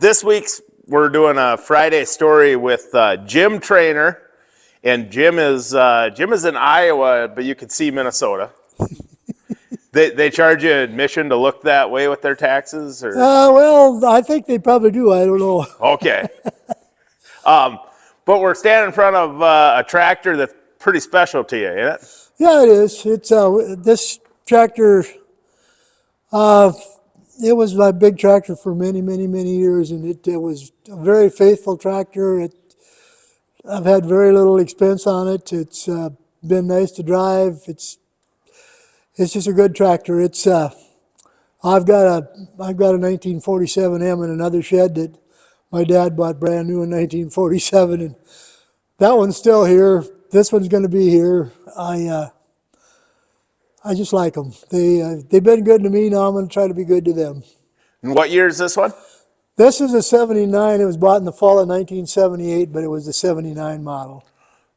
This week's we're doing a Friday story with Jim Trainer, and Jim is in Iowa, but you can see Minnesota. They charge you admission to look that way with their taxes, or Well, I think they probably do. I don't know. okay. But we're standing in front of a tractor that's pretty special to you, ain't it? Yeah, it is. It's this tractor. It was my big tractor for many, many, many years, and it was a very faithful tractor. I've had very little expense on it. It's been nice to drive. It's just a good tractor. I've got a 1947 M in another shed that my dad bought brand new in 1947, and that one's still here. This one's going to be here. I just like them. They've been good to me. Now I'm going to try to be good to them. And what year is this one? This is a 79. It was bought in the fall of 1978, but it was the 79 model.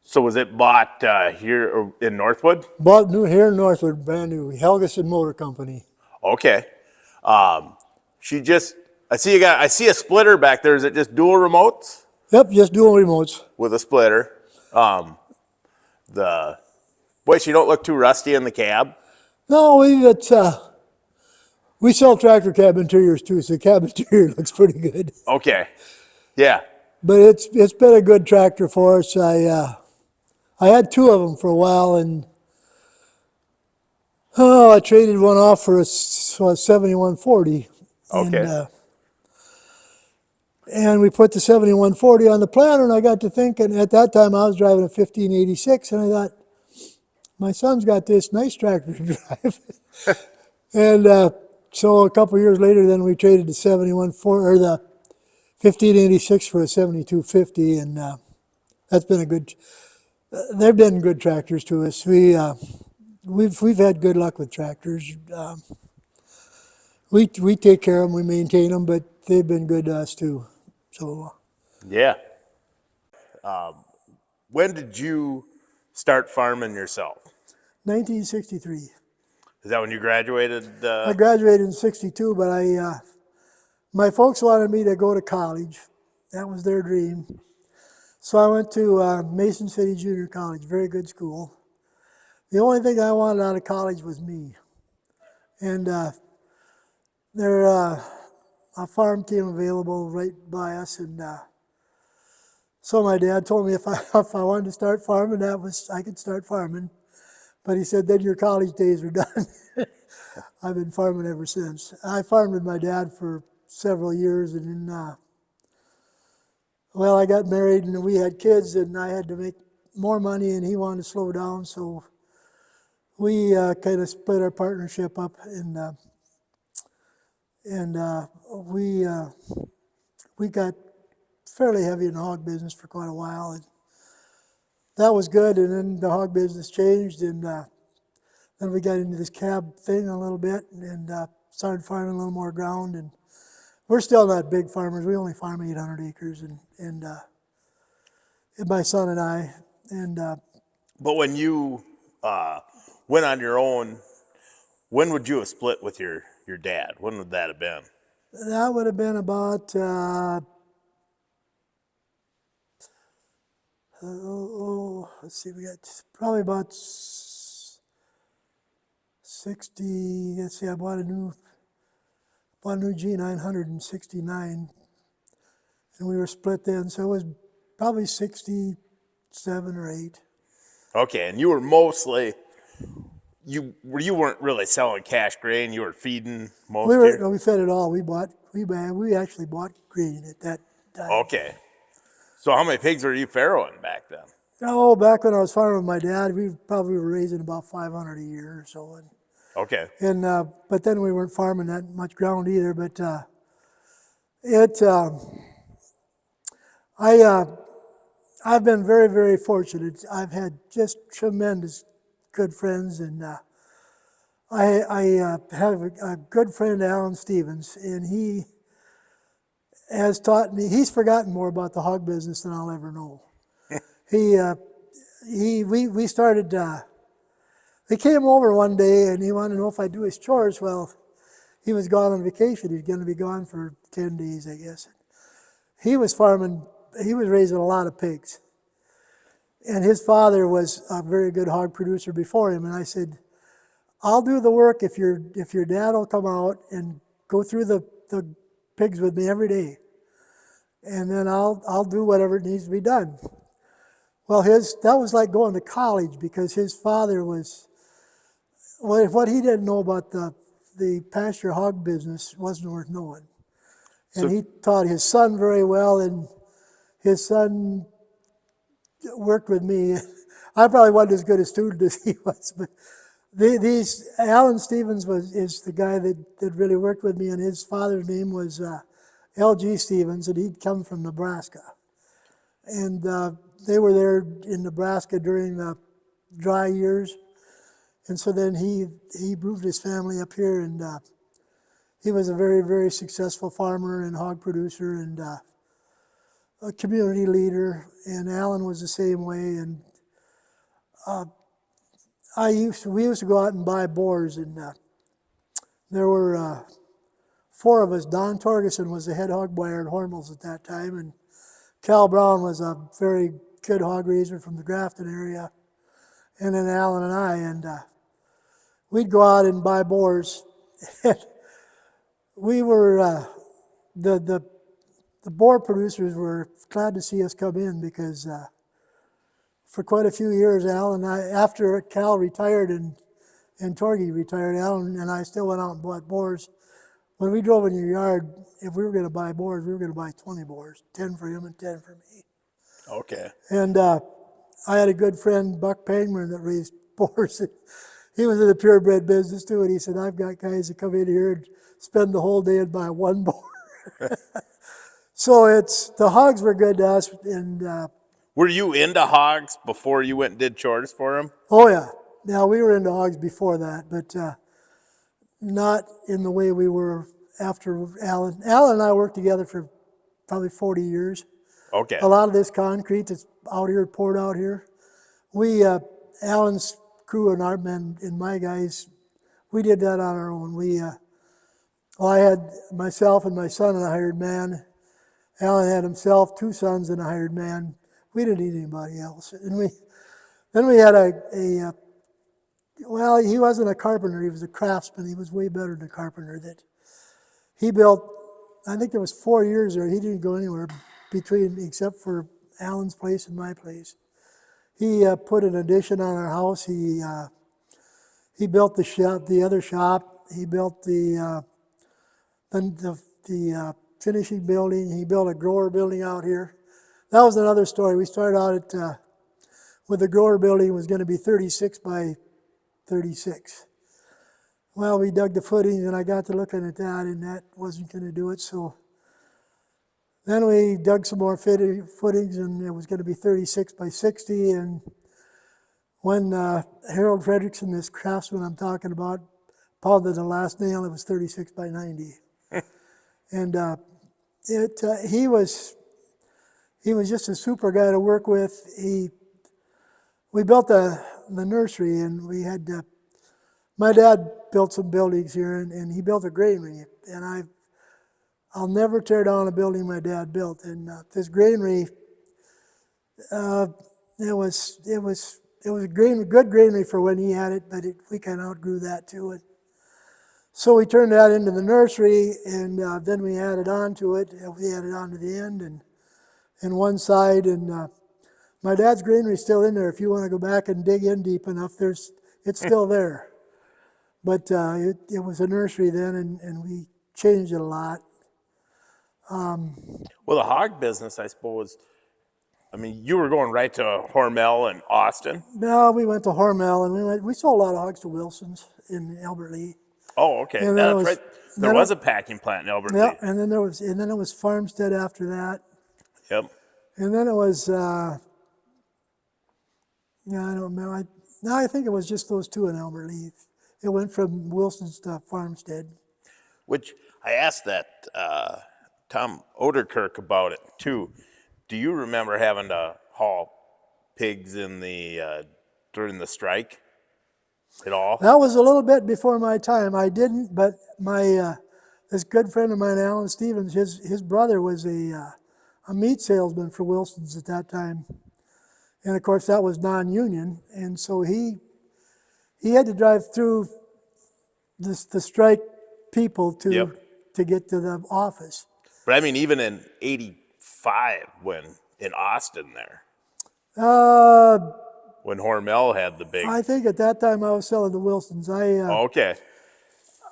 So was it bought here in Northwood? Bought new here in Northwood, brand new. Helgeson Motor Company. Okay. I see a splitter back there. Is it just dual remotes? Yep, just dual remotes. With a splitter. Boy, you don't look too rusty in the cab. No, we sell tractor cab interiors too, so the cab interior looks pretty good. Okay. Yeah. But it's been a good tractor for us. I had two of them for a while, and I traded one off for a 7140. Okay. And we put the 7140 on the planter, and I got to thinking, at that time I was driving a 1586, and I thought, my son's got this nice tractor to drive. And so a couple of years later, then we traded the 7140 or the 1586 for a 7250, and that's been a good. They've been good tractors to us. We've had good luck with tractors. We take care of them, we maintain them, but they've been good to us too. So. Yeah. When did you start farming yourself? 1963. Is that when you graduated? I graduated in 62, but my folks wanted me to go to college. That was their dream. So I went to Mason City Junior College, very good school. The only thing I wanted out of college was me. And a farm came available right by us, and so my dad told me if I wanted to start farming, I could start farming. But he said, then your college days are done. I've been farming ever since. I farmed with my dad for several years, and then, I got married and we had kids, and I had to make more money, and he wanted to slow down, so we kind of split our partnership up, and we got fairly heavy in the hog business for quite a while, and that was good. And then the hog business changed, and then we got into this cab thing a little bit, and started farming a little more ground. And we're still not big farmers. We only farm 800 acres, and my son and I. And but when you went on your own, when would you have split with your dad? When would that have been? That would have been about let's see, we got probably about 60. Let's see, I bought a new G900 in '69, and we were split then, so it was probably 67 or 8. Okay, and you were mostly. You weren't really selling cash grain. You were feeding most. We fed it all. We actually bought grain at that time. Okay. So how many pigs were you farrowing back then? Oh, back when I was farming with my dad, we probably were raising about 500 a year or so. Okay. And but then we weren't farming that much ground either. But I've been very, very fortunate. I've had just tremendous good friends, and I have a good friend, Alan Stevens, and he has taught me. He's forgotten more about the hog business than I'll ever know. We started. He came over one day and he wanted to know if I'd do his chores. Well, he was gone on vacation. He's going to be gone for 10 days, I guess. he was farming, he was raising a lot of pigs. And his father was a very good hog producer before him. And I said, I'll do the work if your dad will come out and go through the pigs with me every day. And then I'll do whatever needs to be done. Well, that was like going to college, because his father was, well, what he didn't know about the pasture hog business wasn't worth knowing. And he taught his son very well, and his son worked with me. I probably wasn't as good a student as he was, but Alan Stevens is the guy that really worked with me, and his father's name was L.G. Stevens, and he'd come from Nebraska. And they were there in Nebraska during the dry years. And so then he moved his family up here, and he was a very, very successful farmer and hog producer and a community leader. And Alan was the same way. And we used to go out and buy boars, and there were 4 of us. Don Torgerson was the head hog buyer at Hormel's at that time, and Cal Brown was a very good hog raiser from the Grafton area, and then Alan and I, and we'd go out and buy boars. We were the boar producers were glad to see us come in, because for quite a few years, Alan and I, after Cal retired and Torgy retired, Alan and I still went out and bought boars. When we drove in your yard, if we were going to buy boars, we were going to buy 20 boars, 10 for him and 10 for me. Okay. And I had a good friend, Buck Pangmer, that raised boars. He was in the purebred business too, and he said, I've got guys that come in here and spend the whole day and buy 1 boar. So the hogs were good to us. And were you into hogs before you went and did chores for them? oh yeah. Now, we were into hogs before that, but not in the way we were after Alan. Alan and I worked together for probably 40 years. Okay. A lot of this concrete that's out here, poured out here, Alan's crew and our men and my guys, we did that on our own. I had myself and my son and a hired man. Alan had himself, 2 sons and a hired man. We didn't need anybody else. And then we had well, he wasn't a carpenter, he was a craftsman. He was way better than a carpenter. That he built, I think there was 4 years there, he didn't go anywhere except for Alan's place and my place. He put an addition on our house. He built the shop, the other shop. He built the finishing building. He built a grower building out here. That was another story. We started out with the grower building. It was going to be 36 by 36. Well, we dug the footings, and I got to looking at that, and that wasn't going to do it. So then we dug some more footings, and it was going to be 36 by 60. And when Harold Fredrickson, this craftsman I'm talking about, pounded the last nail, it was 36 by 90. And he was just a super guy to work with. We built the nursery, and we had my dad built some buildings here, and he built a granary. And I'll never tear down a building my dad built. And this granary, it was a good granary for when he had it, but we kind of outgrew that too. And so we turned that into the nursery, and then we added on to it. We added on to the end and one side, and my dad's granary is still in there. If you want to go back and dig in deep enough, it's still there. But it was a nursery then, and we changed it a lot. Well, the hog business, I suppose, I mean, you were going right to Hormel and Austin? No, we went to Hormel, and we sold a lot of hogs to Wilson's in Albert Lea. Oh, okay. That's right. There was a packing plant in Albert Lea. Yeah, and then it was Farmstead after that. Yep. And then it was, I don't know. I think it was just those 2 in Albert Lea. It went from Wilson's to Farmstead. Which I asked that Tom Oderkirk about it too. Do you remember having to haul pigs during the strike at all? That was a little bit before my time. I didn't, but this good friend of mine, Alan Stevens, his brother was a a meat salesman for Wilson's at that time. And of course that was non-union. And so he had to drive through the strike people Yep. to get to the office. But I mean, even in '85, when in Austin there, Uh, when Hormel had the big. I think at that time I was selling to Wilson's. Okay.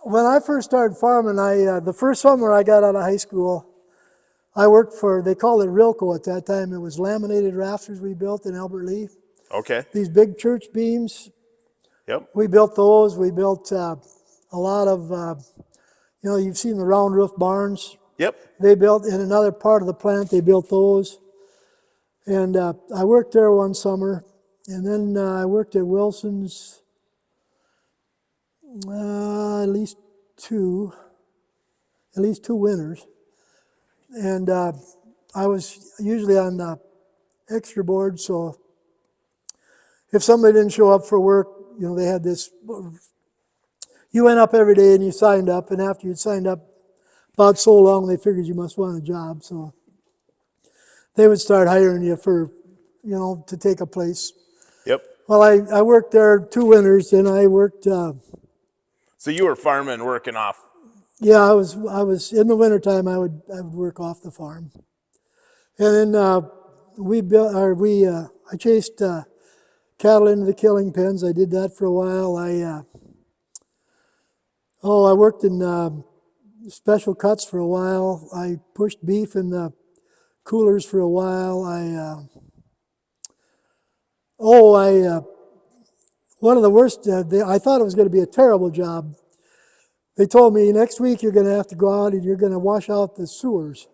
When I first started farming, the first summer I got out of high school, I worked for, they called it Rilco at that time. It was laminated rafters we built in Albert Lea. Okay. These big church beams, Yep. we built those. We built a lot of, you've seen the round roof barns. Yep. They built in another part of the plant, they built those. And I worked there one summer. And then I worked at Wilson's at least two winters. And I was usually on the extra board, so if somebody didn't show up for work, they had this, you went up every day and you signed up, and after you'd signed up about so long, they figured you must want a job, so they would start hiring you for, to take a place. Yep. Well, I worked there 2 winters, and I worked, So you were farming, working off. yeah, I was in the wintertime, I would work off the farm. And then I chased cattle into the killing pens. I did that for a while. I worked in special cuts for a while. I pushed beef in the coolers for a while. One of the worst, I thought it was going to be a terrible job. They told me, next week you're going to have to go out and you're going to wash out the sewers,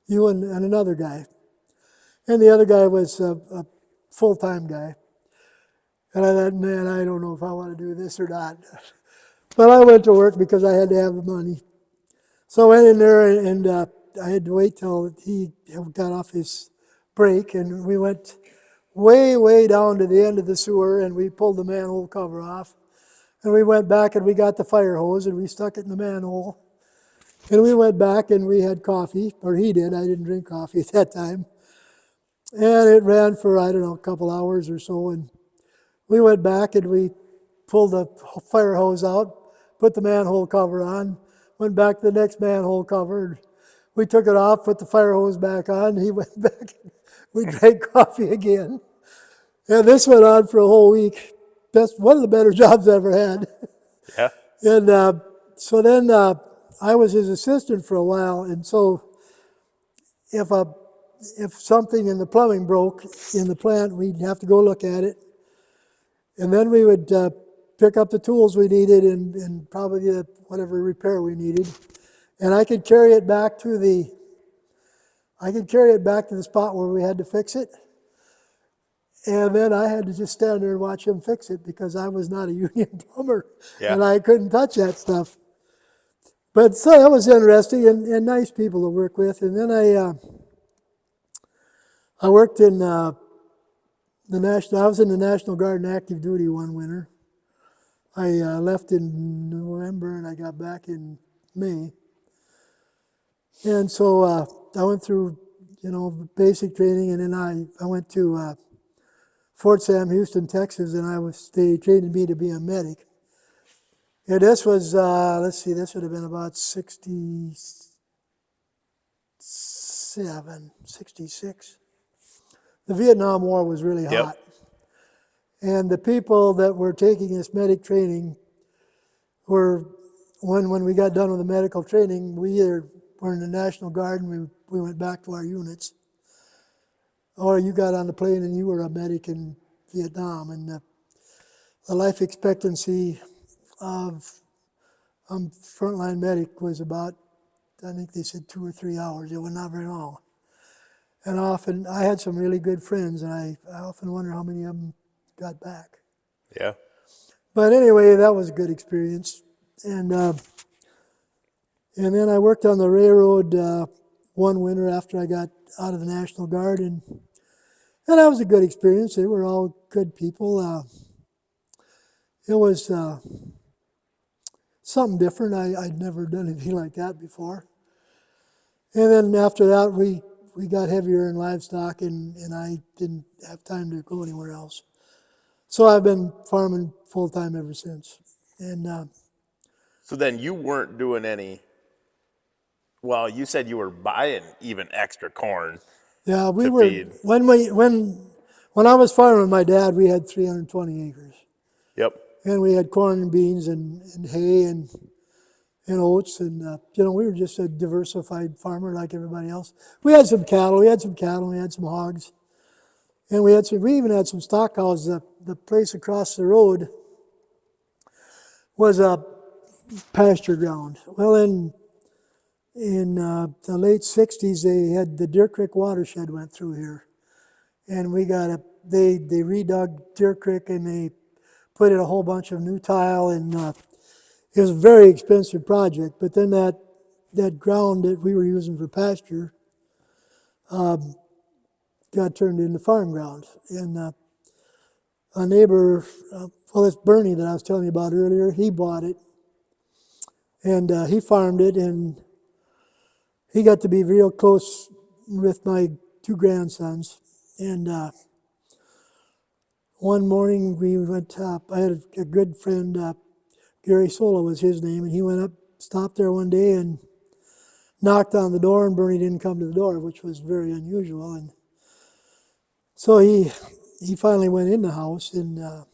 you and another guy. And the other guy was a full-time guy. And I thought, man, I don't know if I want to do this or not. But I went to work because I had to have the money. So I went in there, and I had to wait till he got off his break, and we went way, way down to the end of the sewer, and we pulled the manhole cover off. And we went back and we got the fire hose and we stuck it in the manhole. And we went back and we had coffee, or he did. I didn't drink coffee at that time. And it ran for, I don't know, a couple hours or so. And we went back and we pulled the fire hose out, put the manhole cover on, went back to the next manhole cover. We took it off, put the fire hose back on. He went back and we drank coffee again. And this went on for a whole week. That's one of the better jobs I ever had. Yeah. And so then I was his assistant for a while, and so if something in the plumbing broke in the plant, we'd have to go look at it, and then we would pick up the tools we needed and probably whatever repair we needed, and I could carry it back to the spot where we had to fix it. And then I had to just stand there and watch him fix it because I was not a union plumber, Yeah. and I couldn't touch that stuff. But so that was interesting and nice people to work with. And then I worked in I was in the National Guard in active duty one winter. I left in November and I got back in May. And so I went through, basic training, and then I went to Fort Sam Houston, Texas, and they trained me to be a medic. And this was, this would have been about 67, 66. The Vietnam War was really hot. Yep. And the people that were taking this medic training were, when we got done with the medical training, we either were in the National Guard and we went back to our units, or you got on the plane and you were a medic in Vietnam, and the life expectancy of frontline medic was about, I think they said 2 or 3 hours. It was not very long. And often, I had some really good friends, and I often wonder how many of them got back. Yeah. But anyway, that was a good experience. And then I worked on the railroad one winter after I got out of the National Guard, and that was a good experience. They were all good people. It was something different. I'd never done anything like that before. And then after that, we we got heavier in livestock, and I didn't have time to go anywhere else. So I've been farming full time ever since. And So then you weren't doing any, well, you said you were buying even extra corn yeah, we to were feed. when I was farming with my dad, we had 320 acres, Yep. and we had corn and beans and hay and oats, and we were just a diversified farmer like everybody else. We had some cattle, we had some hogs, and we even had some stock cows. The place across the road was a pasture ground. Well, in the late '60s, they had the Deer Creek watershed went through here, and they redug Deer Creek, and they put in a whole bunch of new tile, and it was a very expensive project. But then that ground that we were using for pasture got turned into farm ground. And a neighbor, well, it's Bernie that I was telling you about earlier, he bought it, and he farmed it, and he got to be real close with my two grandsons. And one morning we went up, I had a good friend, Gary Sola was his name, and he went up, stopped there one day and knocked on the door, and Bernie didn't come to the door, which was very unusual. And so he finally went in the house, and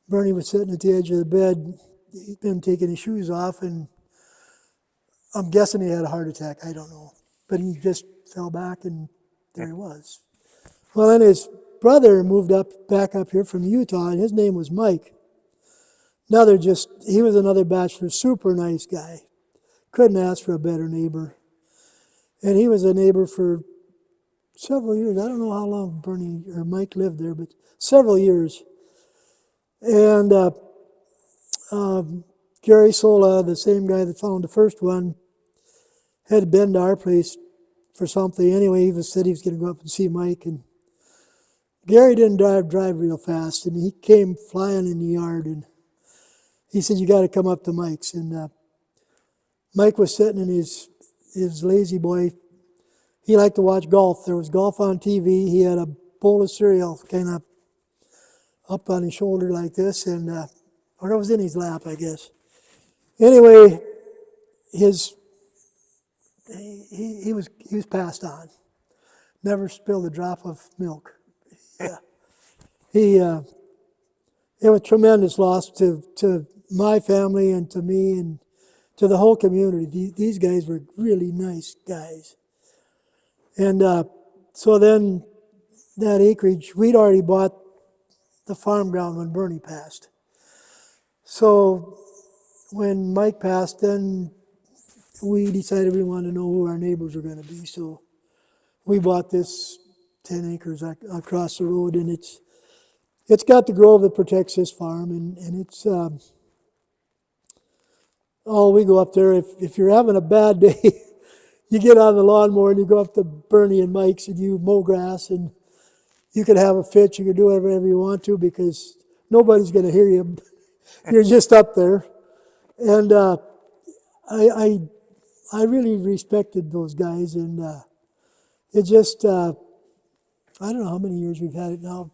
Bernie was sitting at the edge of the bed. He'd been taking his shoes off, and I'm guessing he had a heart attack. I don't know. But he just fell back, and there he was. Well, then his brother moved back up here from Utah, and his name was Mike. He was another bachelor, super nice guy. Couldn't ask for a better neighbor. And he was a neighbor for several years. I don't know how long Bernie or Mike lived there, but several years. And Gary Sola, the same guy that found the first one, had been to our place for something. Anyway, he said he was going to go up and see Mike. And Gary didn't drive real fast, and he came flying in the yard, and he said, "You got to come up to Mike's." And Mike was sitting in his lazy boy. He liked to watch golf. There was golf on TV. He had a bowl of cereal kind of up on his shoulder like this, and or it was in his lap, I guess. Anyway, he was passed on. Never spilled a drop of milk. Yeah. It was a tremendous loss to my family and to me and to the whole community. These guys were really nice guys. And so then that acreage, we'd already bought the farm ground when Bernie passed. So when Mike passed, then we decided we wanted to know who our neighbors were going to be. So we bought this 10 acres across the road, and it's got the grove that protects this farm, and it's we go up there if you're having a bad day. You get on the lawnmower and you go up to Bernie and Mike's and you mow grass, and you can have a fit. You can do whatever you want to because nobody's going to hear you. You're just up there, and I really respected those guys, and it just I don't know how many years we've had it now,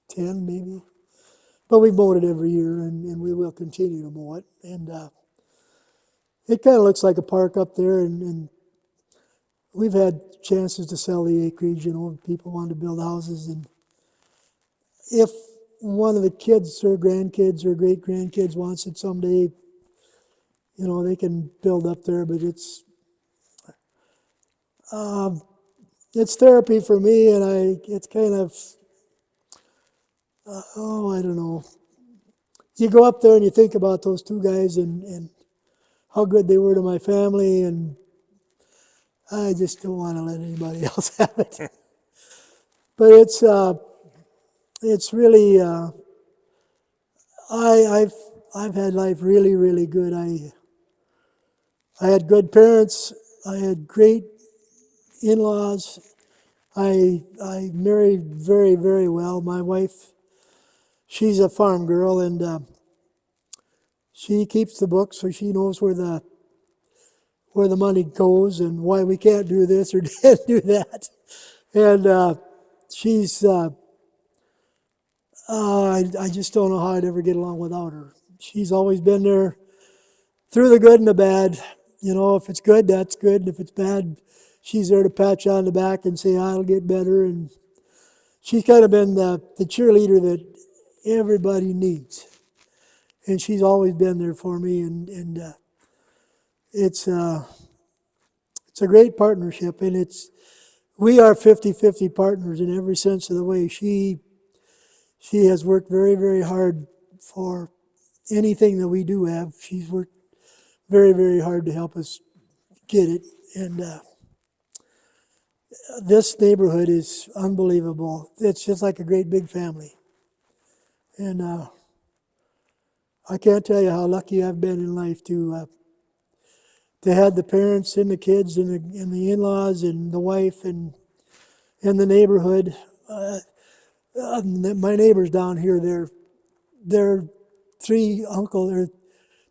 10 maybe, but we mowed it every year, and we will continue to mow it, and it kind of looks like a park up there, and we've had chances to sell the acreage. People wanted to build houses, and if one of the kids or grandkids or great grandkids wants it someday, they can build up there. But it's therapy for me, and it's kind of I don't know. You go up there and you think about those two guys and how good they were to my family, and I just don't want to let anybody else have it. But it's really I've had life really, really good. I had good parents. I had great in-laws. I married very, very well. My wife, she's a farm girl, and she keeps the books, so she knows where where the money goes and why we can't do this or can't do that. And she's, I just don't know how I'd ever get along without her. She's always been there through the good and the bad. You know, if it's good, that's good. And if it's bad, she's there to pat you on the back and say, I'll get better. And she's kind of been the cheerleader that everybody needs. And she's always been there for me. And it's a great partnership. And we are 50-50 partners in every sense of the way. She has worked very, very hard for anything that we do have. She's worked very, very hard to help us get it. And this neighborhood is unbelievable. It's just like a great big family. And I can't tell you how lucky I've been in life to have the parents and the kids and the in-laws and the wife and the neighborhood. My neighbors down here, they're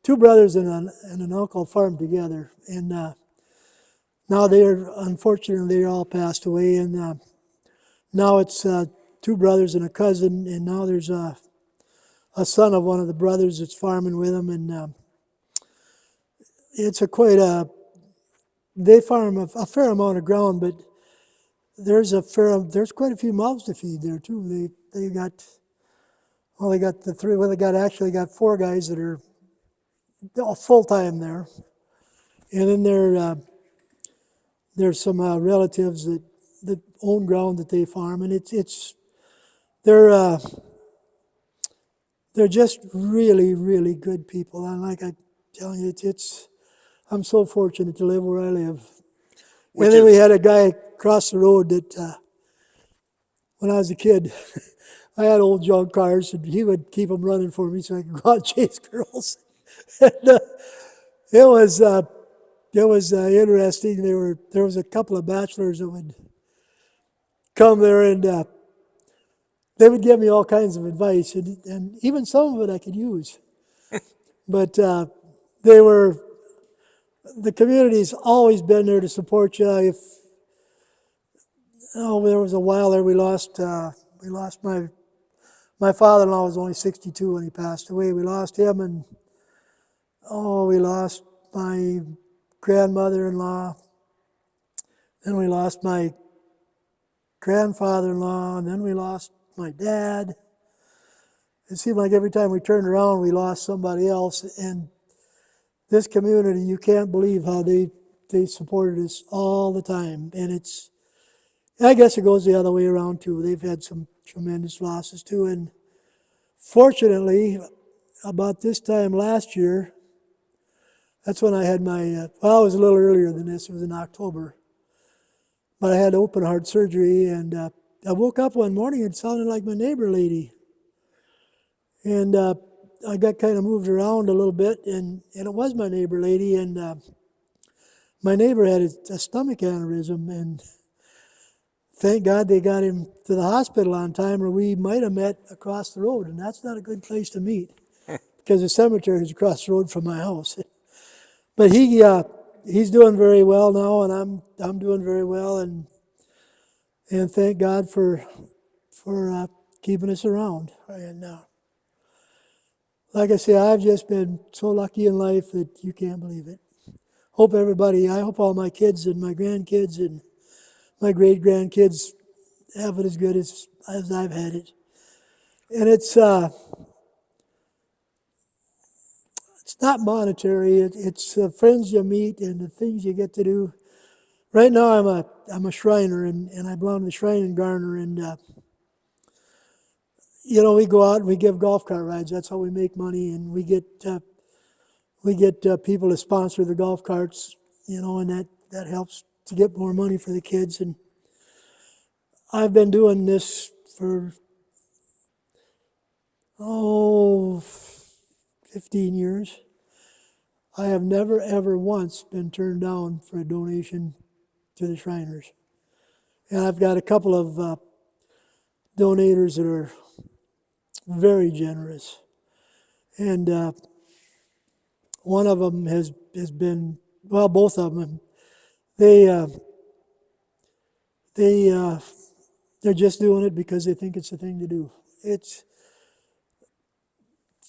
two brothers and an uncle farmed together. And now unfortunately, they're all passed away. And now it's two brothers and a cousin. And now there's a son of one of the brothers that's farming with them. And it's they farm a fair amount of ground, but there's quite a few mouths to feed there too. They got actually got four guys that are all full time there, and then there's some relatives that own ground that they farm, and they're just really, really good people. And like I tell you, I'm so fortunate to live where I live. And then we had a guy across the road that when I was a kid, I had old junk cars, and he would keep them running for me so I could go out and chase girls. And, it was interesting. There was a couple of bachelors that would come there, and they would give me all kinds of advice, and even some of it I could use. But the community's always been there to support you. There was a while there we lost my father-in-law was only 62 when he passed away. We lost him, and we lost my grandmother-in-law. Then we lost my grandfather-in-law, and then we lost my dad. It seemed like every time we turned around, we lost somebody else. And this community, you can't believe how they supported us all the time. And I guess it goes the other way around too. They've had some tremendous losses too. And fortunately, about this time last year, that's when I had my, it was a little earlier than this. It was in October. But I had open heart surgery, and I woke up one morning and it sounded like my neighbor lady. And I got kind of moved around a little bit, and it was my neighbor lady. And my neighbor had a stomach aneurysm, and thank God they got him to the hospital on time, or we might have met across the road. And that's not a good place to meet because the cemetery is across the road from my house. But he's doing very well now, and I'm doing very well, and thank God for keeping us around. And like I say, I've just been so lucky in life that you can't believe it. I hope all my kids and my grandkids and my great-grandkids have it as good as I've had it. And it's not monetary. It's friends you meet and the things you get to do. Right now, I'm a Shriner, and I belong to the Shrine in Garner. And we go out and we give golf cart rides. That's how we make money, and we get people to sponsor the golf carts. And that helps to get more money for the kids. And I've been doing this for 15 years. I have never, ever once been turned down for a donation to the Shriners. And I've got a couple of donators that are very generous. And one of them has been well, both of them. They they they're just doing it because they think it's the thing to do. It's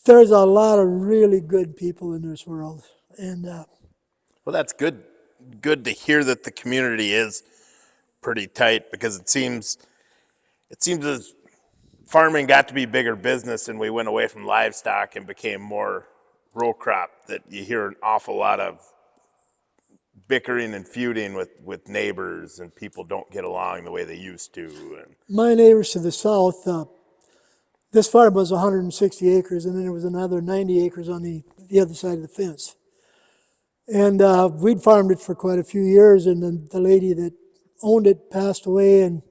There's a lot of really good people in this world, and Well, that's good. Good to hear that the community is pretty tight, because it seems as farming got to be bigger business and we went away from livestock and became more row crop, that you hear an awful lot of bickering and feuding with neighbors, and people don't get along the way they used to. And my neighbors to the south. This farm was 160 acres, and then there was another 90 acres on the other side of the fence. And we'd farmed it for quite a few years, and then the lady that owned it passed away, and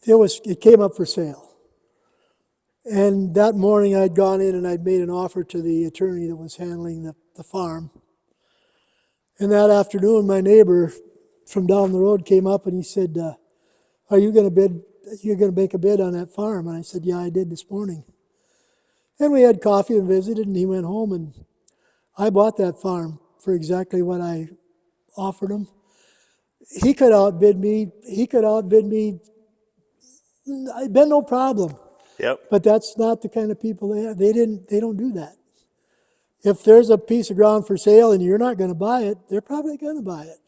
it came up for sale. And that morning I'd gone in and I'd made an offer to the attorney that was handling the farm. And that afternoon my neighbor from down the road came up and he said, are you going to bid? You're going to make a bid on that farm? And I said, yeah, I did this morning. And we had coffee and visited, and he went home, and I bought that farm for exactly what I offered him. He could outbid me. It'd been no problem. yep, But that's not the kind of people they are. They don't do that. If there's a piece of ground for sale and you're not going to buy it, they're probably going to buy it.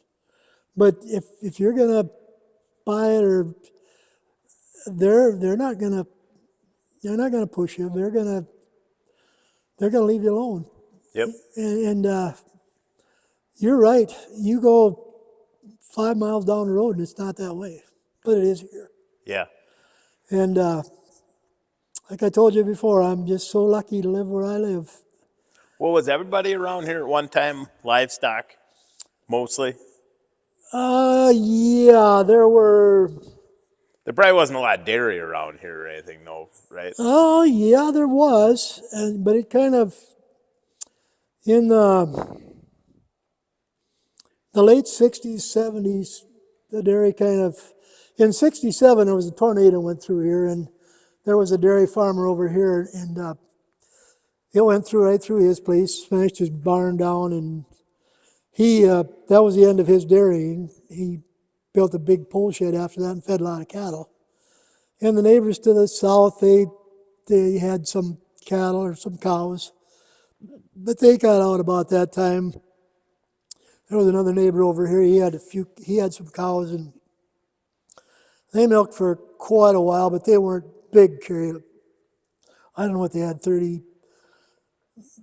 But if you're going to buy it, or they're not going to push you. They're going to leave you alone. yep, And you're right. You go 5 miles down the road and it's not that way, but it is here. yeah. And like I told you before, I'm just so lucky to live where I live. Well, was everybody around here at one time livestock, mostly? Yeah, there were. There probably wasn't a lot of dairy around here or anything, no, right? Oh, yeah, there was, but it kind of in the late '60s, '70s, the dairy kind of. In '67, there was a tornado went through here, and there was a dairy farmer over here, and it went through right through his place, smashed his barn down, and that was the end of his dairying. He built a big pole shed after that and fed a lot of cattle. And the neighbors to the south, they had some cattle or some cows, but they got out about that time. There was another neighbor over here. He had some cows, and they milked for quite a while, but they weren't big carry. I don't know what they had, 30.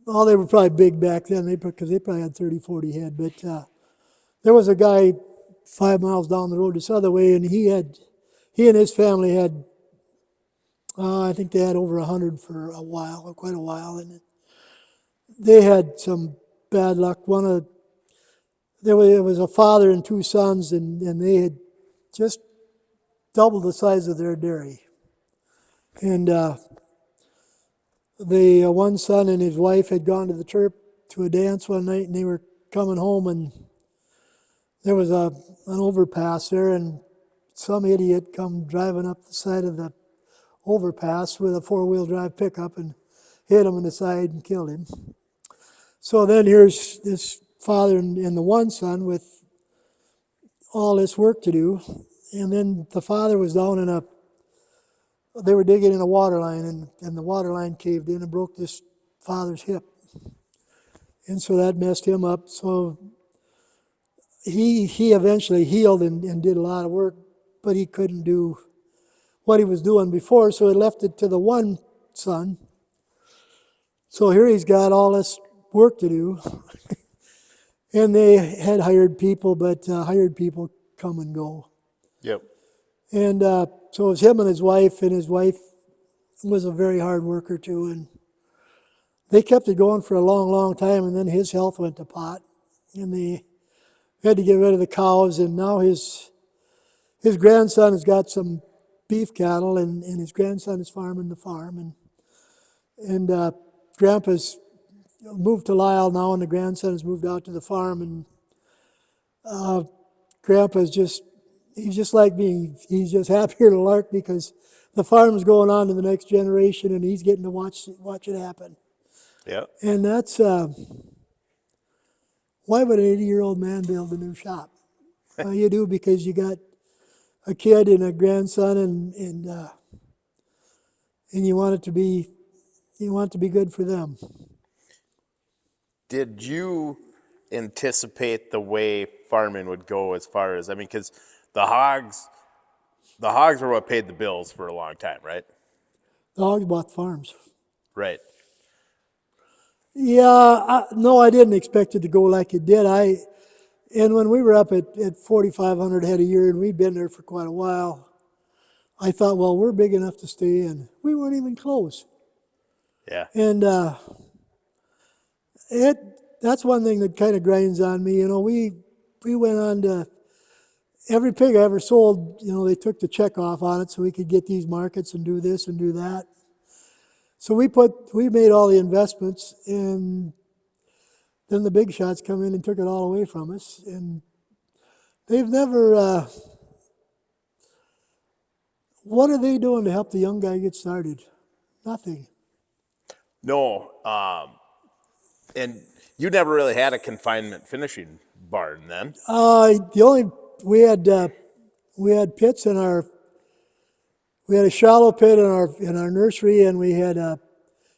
Well, they were probably big back then, because they probably had 30, 40 head. But there was a guy 5 miles down the road this other way, and he and his family had, I think they had over 100 for a while, quite a while, and they had some bad luck. There was a father and 2 sons, and they had just doubled the size of their dairy. And the one son and his wife had gone to the church to a dance one night, and they were coming home, and there was an overpass there, and some idiot come driving up the side of the overpass with a 4-wheel drive pickup and hit him in the side and killed him. So then here's this father and the one son with all this work to do, and then the father was down they were digging in a water line, and the water line caved in and broke this father's hip. And so that messed him up. So he eventually healed and did a lot of work, but he couldn't do what he was doing before, so he left it to the one son. So here he's got all this work to do. And they had hired people, but hired people come and go. Yep. And so it was him and his wife was a very hard worker too. And they kept it going for a long, long time, and then his health went to pot. And they had to get rid of the cows, and now his grandson has got some beef cattle, and his grandson is farming the farm. And Grandpa's moved to Lyle now, and the grandson has moved out to the farm, and Grandpa's he's just like me. He's just happier to lark because the farm's going on to the next generation, and he's getting to watch it happen. Yeah. And that's why would an 80-year-old man build a new shop? Well, you do because you got a kid and a grandson, and you want it to be good for them. Did you anticipate the way farming would go as far as, I mean, because the hogs, the hogs were what paid the bills for a long time, right? The hogs bought farms. Right. Yeah, no, I didn't expect it to go like it did. And when we were up at 4,500 head a year, and we'd been there for quite a while, I thought, well, we're big enough to stay in. We weren't even close. Yeah. And that's one thing that kind of grinds on me. You know, we went on to every pig I ever sold. You know, they took the check off on it so we could get these markets and do this and do that. So we made all the investments, and then the big shots come in and took it all away from us. And they've never. What are they doing to help the young guy get started? Nothing. No. And you never really had a confinement finishing barn then. The only we had pits in our. We had a shallow pit in our nursery, and we had a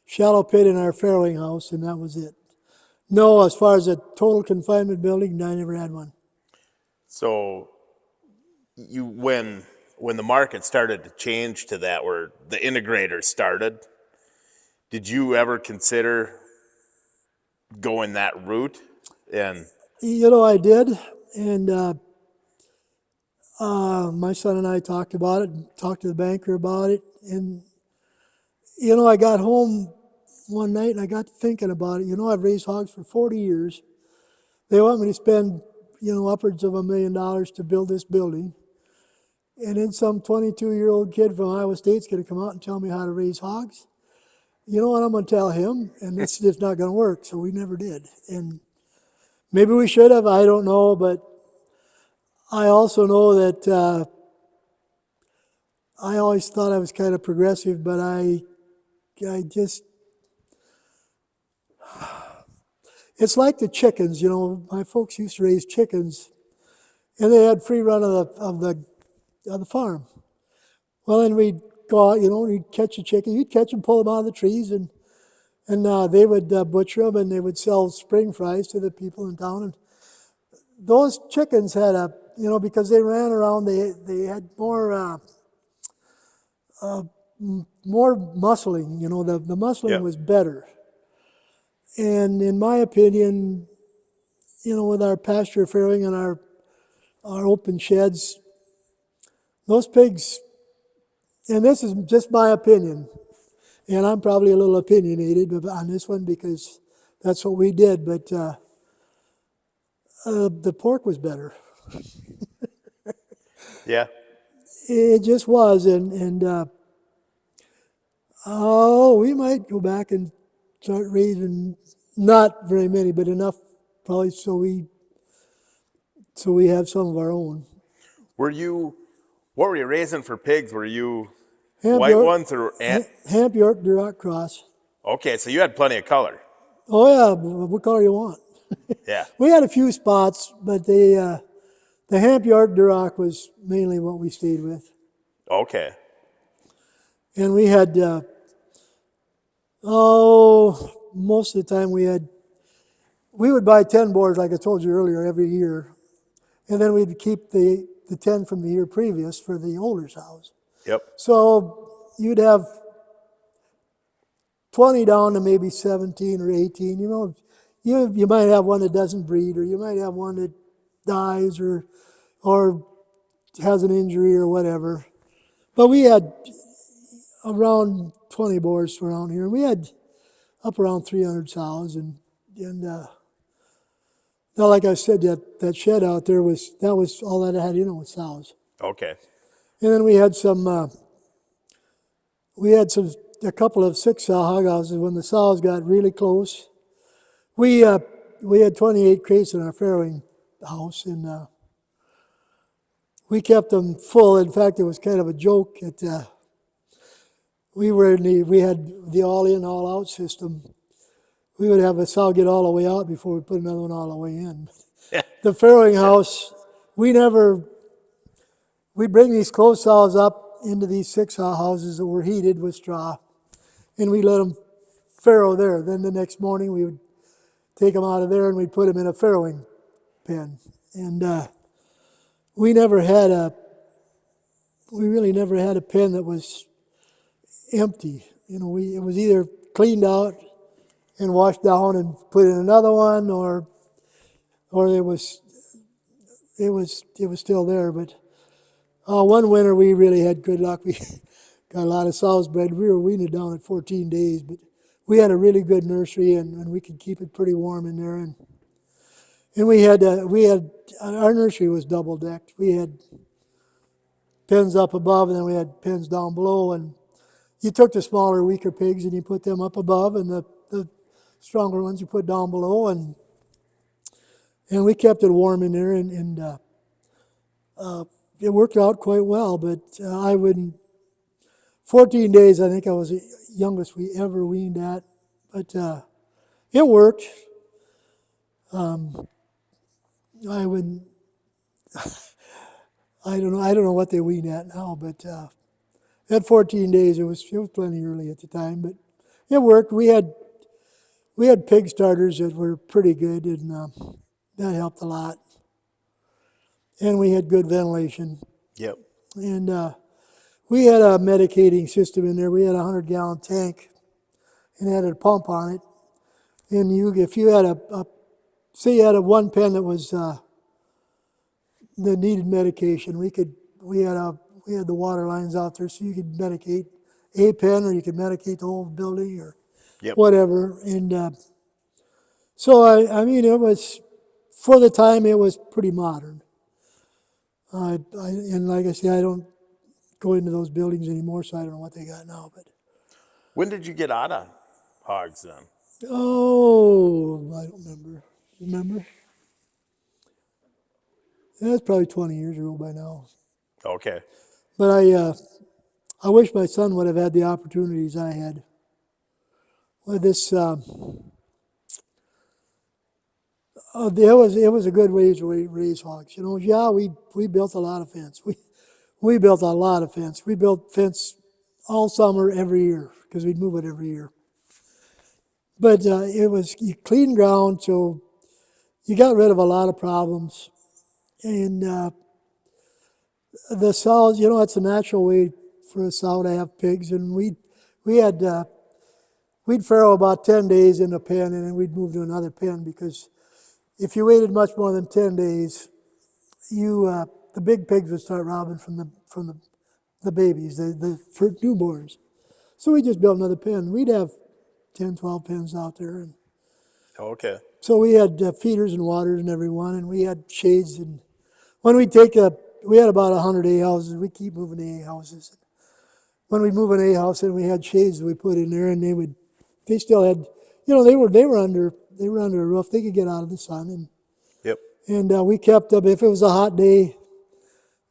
shallow pit in our farrowing house, and that was it. No, as far as a total confinement building, I never had one. So you when the market started to change to that, where the integrators started, did you ever consider going that route? And You know, I did, and my son and I talked about it, and talked to the banker about it, and you know, I got home one night and I got to thinking about it. You know, I've raised hogs for 40 years. They want me to spend, you know, upwards of $1 million to build this building. And then some 22-year-old kid from Iowa State's going to come out and tell me how to raise hogs. You know what I'm going to tell him? And it's just not going to work. So we never did. And maybe we should have. I don't know. But I also know that I always thought I was kind of progressive, but I just, it's like the chickens. You know, my folks used to raise chickens, and they had free run of the farm. Well, then we'd go out, you know, we'd catch a chicken. You'd catch them, pull them out of the trees, and they would butcher them, and they would sell spring fries to the people in town. And those chickens had you know, because they ran around, they had more muscling. You know, the muscling was better. And in my opinion, you know, with our pasture farrowing and our open sheds, those pigs, and this is just my opinion, and I'm probably a little opinionated on this one because that's what we did, but the pork was better. yeah, It just was, and we might go back and start raising, not very many, but enough probably so we have some of our own. what were you raising for pigs? Were you Hamp white York, ones or Hamp York Duroc Cross. Okay, so you had plenty of color. Oh yeah, what color you want? Yeah. We had a few spots, but the Hamp York Duroc was mainly what we stayed with. Okay. And we had, most of the time we would buy 10 boars, like I told you earlier, every year. And then we'd keep the 10 from the year previous for the older sows. Yep. So you'd have 20 down to maybe 17 or 18. You know, you might have one that doesn't breed, or you might have one that dies or has an injury or whatever. But we had around 20 boars around here. We had up around 300 sows, and now, like I said, that shed out there was all that I had in it was sows. Okay. And then we had a couple of 6-sow hog houses. When the sows got really close, we had 28 crates in our farrowing house, and we kept them full. In fact, it was kind of a joke that we had the all-in, all-out system. we would have a sow get all the way out before we put another one all the way in. The farrowing house, we'd bring these closed sows up into these 6-sow houses that were heated with straw, and we let them farrow there. Then the next morning we would take them out of there and we'd put them in a farrowing pen. And we really never had a pen that was empty. It was either cleaned out and washed down and put in another one, or it was still there. But one winter we really had good luck. We got a lot of sows bred. We were weaning it down at 14 days, but we had a really good nursery, and we could keep it pretty warm in there. And we had our nursery was double decked. We had pens up above, and then we had pens down below. And you took the smaller, weaker pigs and you put them up above, and the stronger ones you put down below, and we kept it warm in there, and it worked out quite well. But 14 days I think I was the youngest we ever weaned at, but it worked. I don't know what they wean at now, but at 14 days it was plenty early at the time, but it worked. We had pig starters that were pretty good, and that helped a lot. And we had good ventilation. Yep. And we had a medicating system in there. We had a 100-gallon tank and had a pump on it. And if you had say you had one pen that was that needed medication, we had the water lines out there, so you could medicate a pen, or you could medicate the whole building, or whatever. And so I mean, it was, for the time, it was pretty modern. And like I say, I don't go into those buildings anymore, so I don't know what they got now. But When did you get out of hogs then? oh, I don't remember. Remember? That's probably 20 years ago by now. Okay. But I wish my son would have had the opportunities I had. With this, it was a good way to raise hogs. Yeah, we built a lot of fence. We built a lot of fence. We built fence all summer, every year, because we'd move it every year. But it was clean ground, so you got rid of a lot of problems. And the sows, it's a natural way for a sow to have pigs. And we'd farrow about 10 days in a pen, and then we'd move to another pen, because if you waited much more than 10 days, the big pigs would start robbing from the babies, the newborns. So we just built another pen. We'd have 10, 12 pens out there. And Okay. so we had feeders and waters in every one, and we had shades. And when we had about 100 A houses. We keep moving the A houses. When we move an A house in, we had shades that we put in there, and they still had, they were under a roof. They could get out of the sun, and we kept them. If it was a hot day,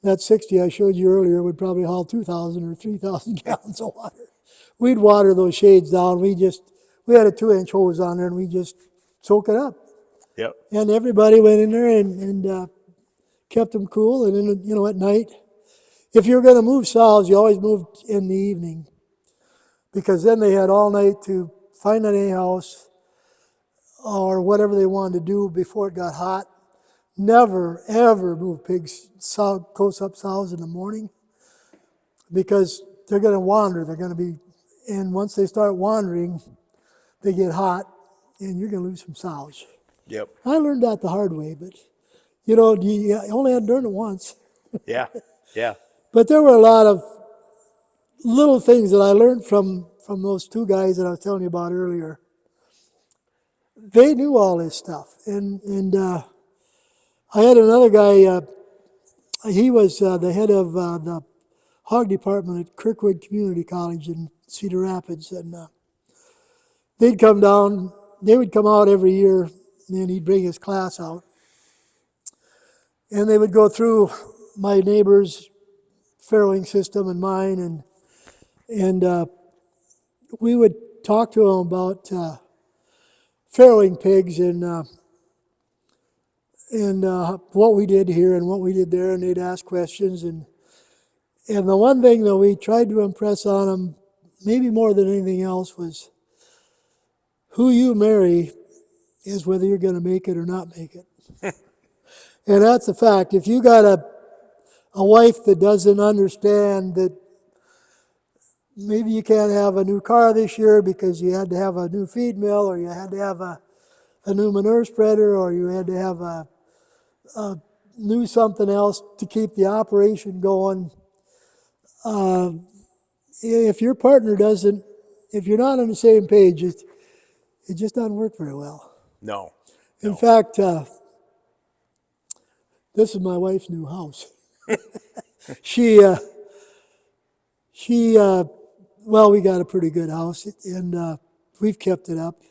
that 60 I showed you earlier would probably haul 2,000 or 3,000 gallons of water. We'd water those shades down. We had a 2-inch hose on there, and we just soak it up. Yep. And everybody went in there and kept them cool. And then, at night, if you were going to move sows, you always moved in the evening, because then they had all night to find an A house or whatever they wanted to do before it got hot. Never, ever move pigs, close-up sows in the morning, because they're going to wander. And once they start wandering, they get hot, and you're going to lose some sows. Yep. I learned that the hard way, but, you only had to learn it once. Yeah. Yeah. But there were a lot of little things that I learned from those two guys that I was telling you about earlier. They knew all this stuff. And I had another guy, he was the head of the hog department at Kirkwood Community College in Cedar Rapids. And they would come out every year, and then he'd bring his class out. And they would go through my neighbor's farrowing system and mine, and we would talk to them about farrowing pigs and what we did here and what we did there, and they'd ask questions. And the one thing that we tried to impress on them, maybe more than anything else, was who you marry is whether you're going to make it or not make it. And that's a fact. If you got a wife that doesn't understand that maybe you can't have a new car this year because you had to have a new feed mill, or you had to have a new manure spreader, or you had to have a new something else to keep the operation going. If your partner doesn't, if you're not on the same page, it just doesn't work very well. No. In fact, this is my wife's new house. Well, we got a pretty good house, and we've kept it up.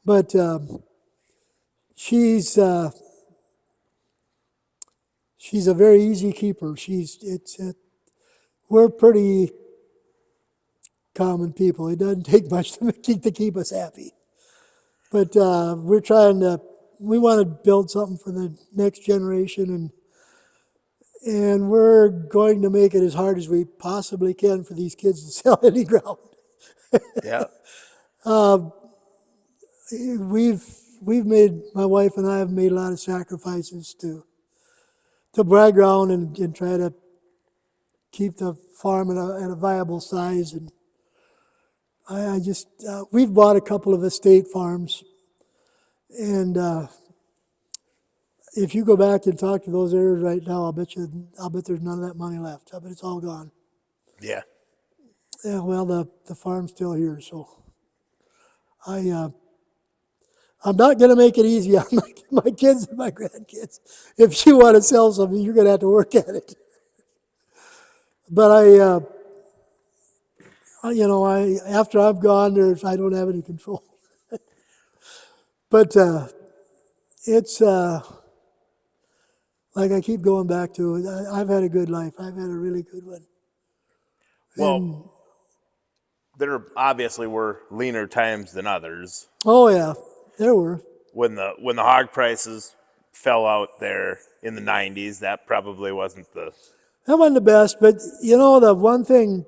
But she's a very easy keeper. We're pretty common people. It doesn't take much to keep us happy. But we want to build something for the next generation, and we're going to make it as hard as we possibly can for these kids to sell any ground. Yeah. My wife and I have made a lot of sacrifices to buy ground and try to keep the farm at a viable size. And we've bought a couple of estate farms, and if you go back and talk to those heirs right now, I'll bet there's none of that money left. I bet it's all gone. Yeah. Yeah, well, the farm's still here, so I'm not going to make it easy on my kids and my grandkids. If you want to sell something, you're going to have to work at it. But after I'm gone, I don't have any control. But it's like I keep going back to, I've had a good life. I've had a really good one. Well, there obviously were leaner times than others. Oh yeah, there were. When the hog prices fell out there in the 90s, that probably wasn't the... That wasn't the best, but the one thing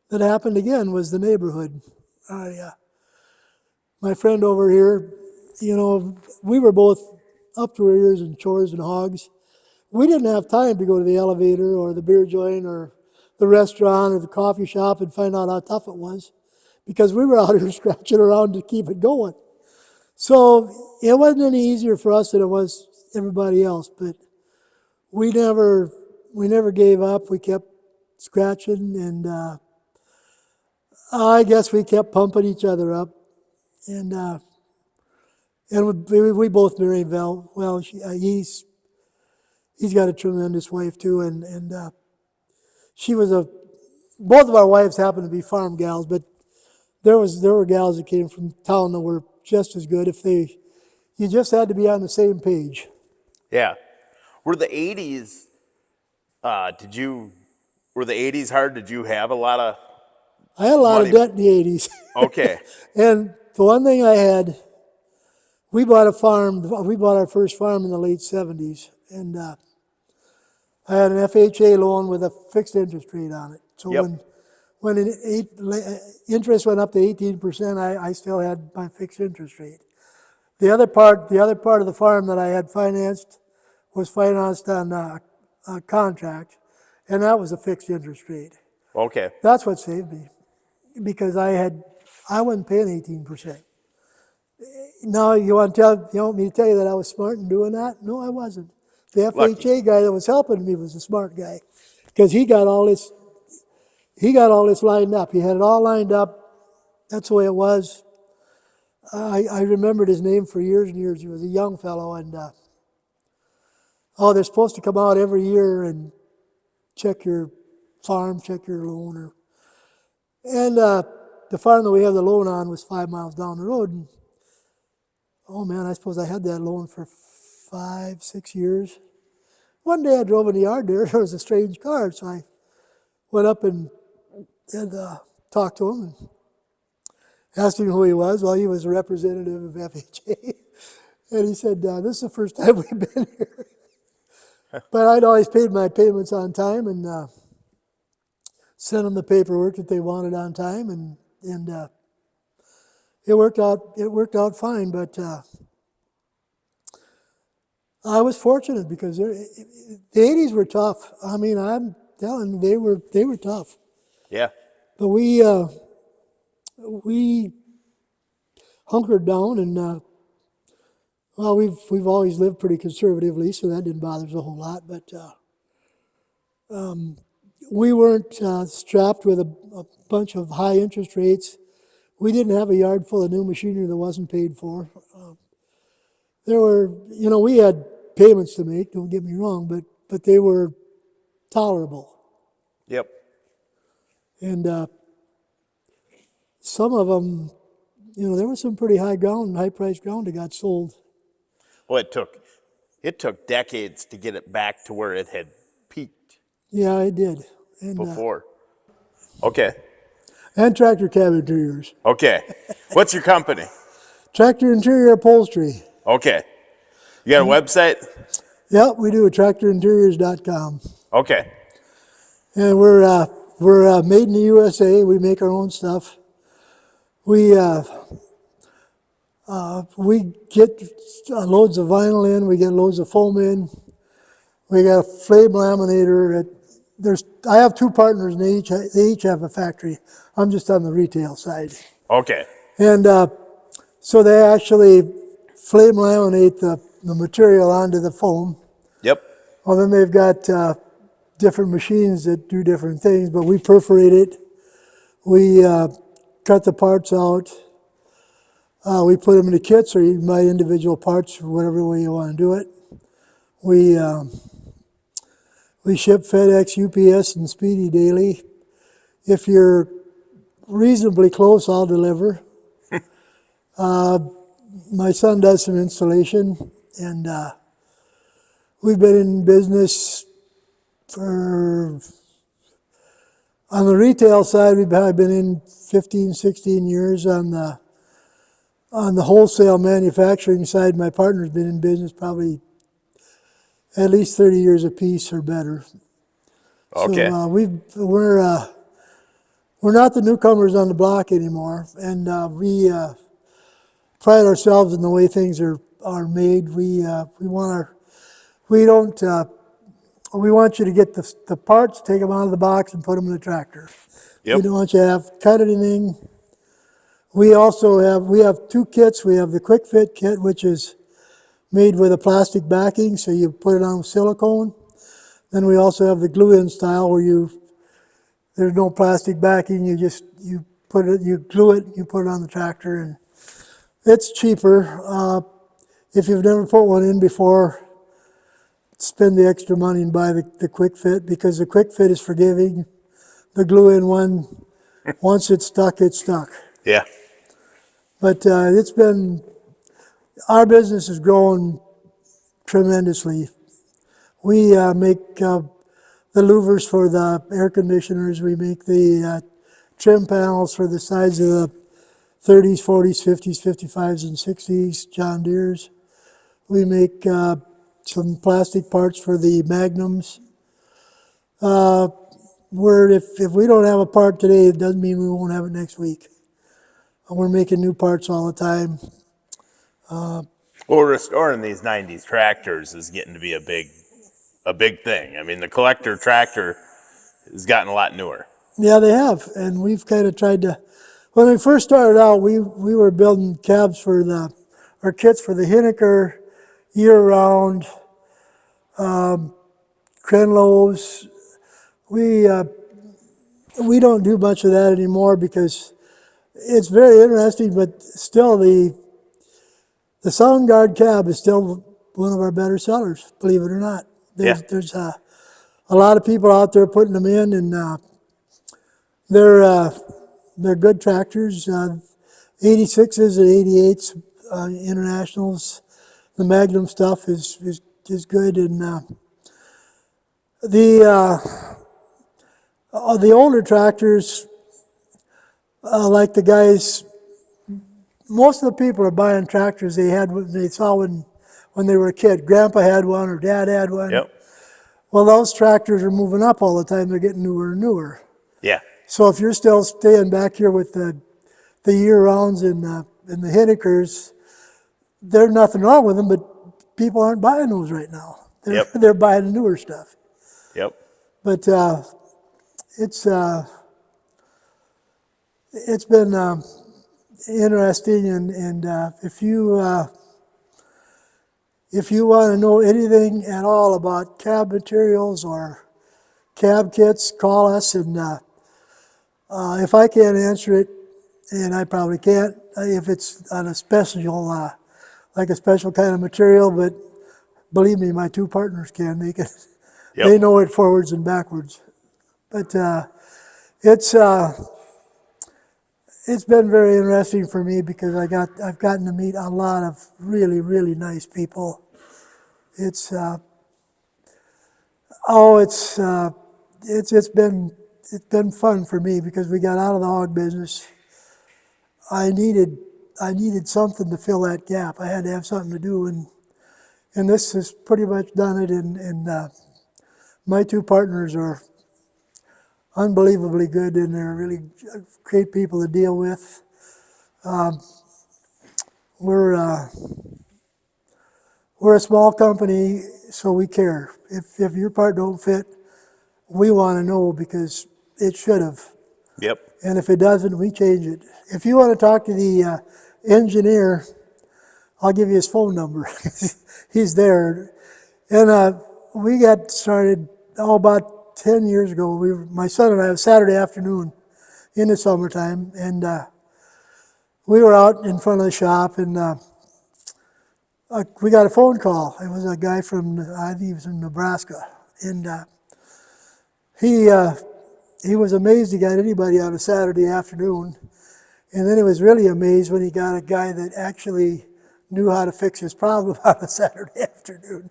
that happened again was the neighborhood. My friend over here, we were both up to our ears in chores and hogs. We didn't have time to go to the elevator or the beer joint or the restaurant or the coffee shop and find out how tough it was, because we were out here scratching around to keep it going. So it wasn't any easier for us than it was everybody else, but we never gave up. We kept scratching, and I guess we kept pumping each other up. And we both married Val. Well, he's got a tremendous wife too, and she was both of our wives happened to be farm gals, but there were gals that came from town that were just as good. You just had to be on the same page. Yeah. Were the 80s, were the 80s hard? Did you have a lot of... I had a lot of debt in the 80s. Okay. And the one thing I had, we bought our first farm in the late 70s, and I had an FHA loan with a fixed interest rate on it. So when interest went up to 18%, I still had my fixed interest rate. The other part of the farm that I had financed was financed on a contract, and that was a fixed interest rate. Okay. That's what saved me, because I wasn't paying 18%. Now you want me to tell you that I was smart in doing that? No, I wasn't. The FHA guy that was helping me was a smart guy, because he got all this lined up. He had it all lined up. That's the way it was. I remembered his name for years and years. He was a young fellow, and they're supposed to come out every year and check your farm, check your loan, and the farm that we have the loan on was 5 miles down the road. And, oh man, I suppose I had that loan for 5-6 years. One day I drove in the yard there was a strange car, so I went up and talked to him. Asked him who he was. Well, he was a representative of FHA. And he said, this is the first time we've been here. But I'd always paid my payments on time and sent them the paperwork that they wanted on time. And it worked out fine. But I was fortunate because the 80s were tough. I mean, I'm telling you, they were tough. Yeah. But we hunkered down, and well, we've always lived pretty conservatively, so that didn't bother us a whole lot. But we weren't strapped with a bunch of high interest rates. We didn't have a yard full of new machinery that wasn't paid for. There were, we had payments to make. Don't get me wrong, but they were tolerable. Yep. And some of them, there was some pretty high-priced ground that got sold. Well, it took decades to get it back to where it had peaked. Yeah, it did. And, before. Okay. And tractor cab interiors. Okay. What's your company? Tractor Interior Upholstery. Okay. You got a website? Yeah, we do. TractorInteriors.com. Okay. And we're made in the USA. We make our own stuff. We get loads of vinyl in. We get loads of foam in. We got a flame laminator. I have two partners, and they each have a factory. I'm just on the retail side. Okay. And so they actually flame laminate the material onto the foam. Yep. Well, then they've got different machines that do different things, but we perforate it. We cut the parts out. We put them into kits, or you can buy individual parts, or whatever way you want to do it. We ship FedEx, UPS, and Speedy daily. If you're reasonably close, I'll deliver. My son does some installation, and we've been in business on the retail side, we've probably been in 15, 16 years. On the wholesale manufacturing side, my partner's been in business probably at least 30 years apiece or better. Okay. So we're not the newcomers on the block anymore, and we pride ourselves in the way things are made. We want you to get the parts, take them out of the box, and put them in the tractor. Yep. We don't want you to have cut anything. We have two kits. We have the quick fit kit, which is made with a plastic backing, so you put it on with silicone. Then we also have the glue-in style, where there's no plastic backing. You glue it, you put it on the tractor, and it's cheaper. If you've never put one in before, spend the extra money and buy the quick fit, because the quick fit is forgiving. The glue-in one, once it's stuck, it's stuck. Yeah. But our business has grown tremendously. We make the louvers for the air conditioners. We make the trim panels for the sides of the 30s, 40s, 50s, 55s, and 60s John Deeres. We make some plastic parts for the Magnums. If we don't have a part today, it doesn't mean we won't have it next week. We're making new parts all the time. Well, restoring these 90s tractors is getting to be a big thing. I mean, the collector tractor has gotten a lot newer. Yeah, they have, and we've kind of tried to. When we first started out, we were building cabs or kits for the Hinneker, year-round, Krenlows. We don't do much of that anymore because it's very interesting, but still the Soundguard cab is still one of our better sellers, believe it or not. There's a lot of people out there putting them in, and they're good tractors. 86s and 88s, internationals. The Magnum stuff is good, and the older tractors, like the guys most of the people are buying tractors they saw when they were a kid. Grandpa had one or Dad had one. Yep. Well, those tractors are moving up all the time. They're getting newer and newer. Yeah. So if you're still staying back here with the year-rounds and the Hinnekers, there's nothing wrong with them, but people aren't buying those right now. Yep. They're buying the newer stuff. Yep. But it's been interesting, and if you want to know anything at all about cab materials or cab kits, call us, and if I can't answer it, and I probably can't, if it's on a special, like a special kind of material, but believe me, my two partners can make it. Yep. They know it forwards and backwards. But it's been very interesting for me because I've gotten to meet a lot of really, really nice people. It's been fun for me because we got out of the hog business. I needed something to fill that gap. I had to have something to do, and this has pretty much done it. And my two partners are unbelievably good, and they're really great people to deal with. We're a small company, so we care. If your part don't fit, we want to know because it should have. Yep. And if it doesn't, we change it. If you want to talk to the engineer, I'll give you his phone number. He's there. And we got started about 10 years ago. My son and I, a Saturday afternoon in the summertime, and we were out in front of the shop, and we got a phone call. It was a guy from, I think he was from Nebraska, and he was amazed he got anybody on a Saturday afternoon, and then he was really amazed when he got a guy that actually knew how to fix his problem on a Saturday afternoon.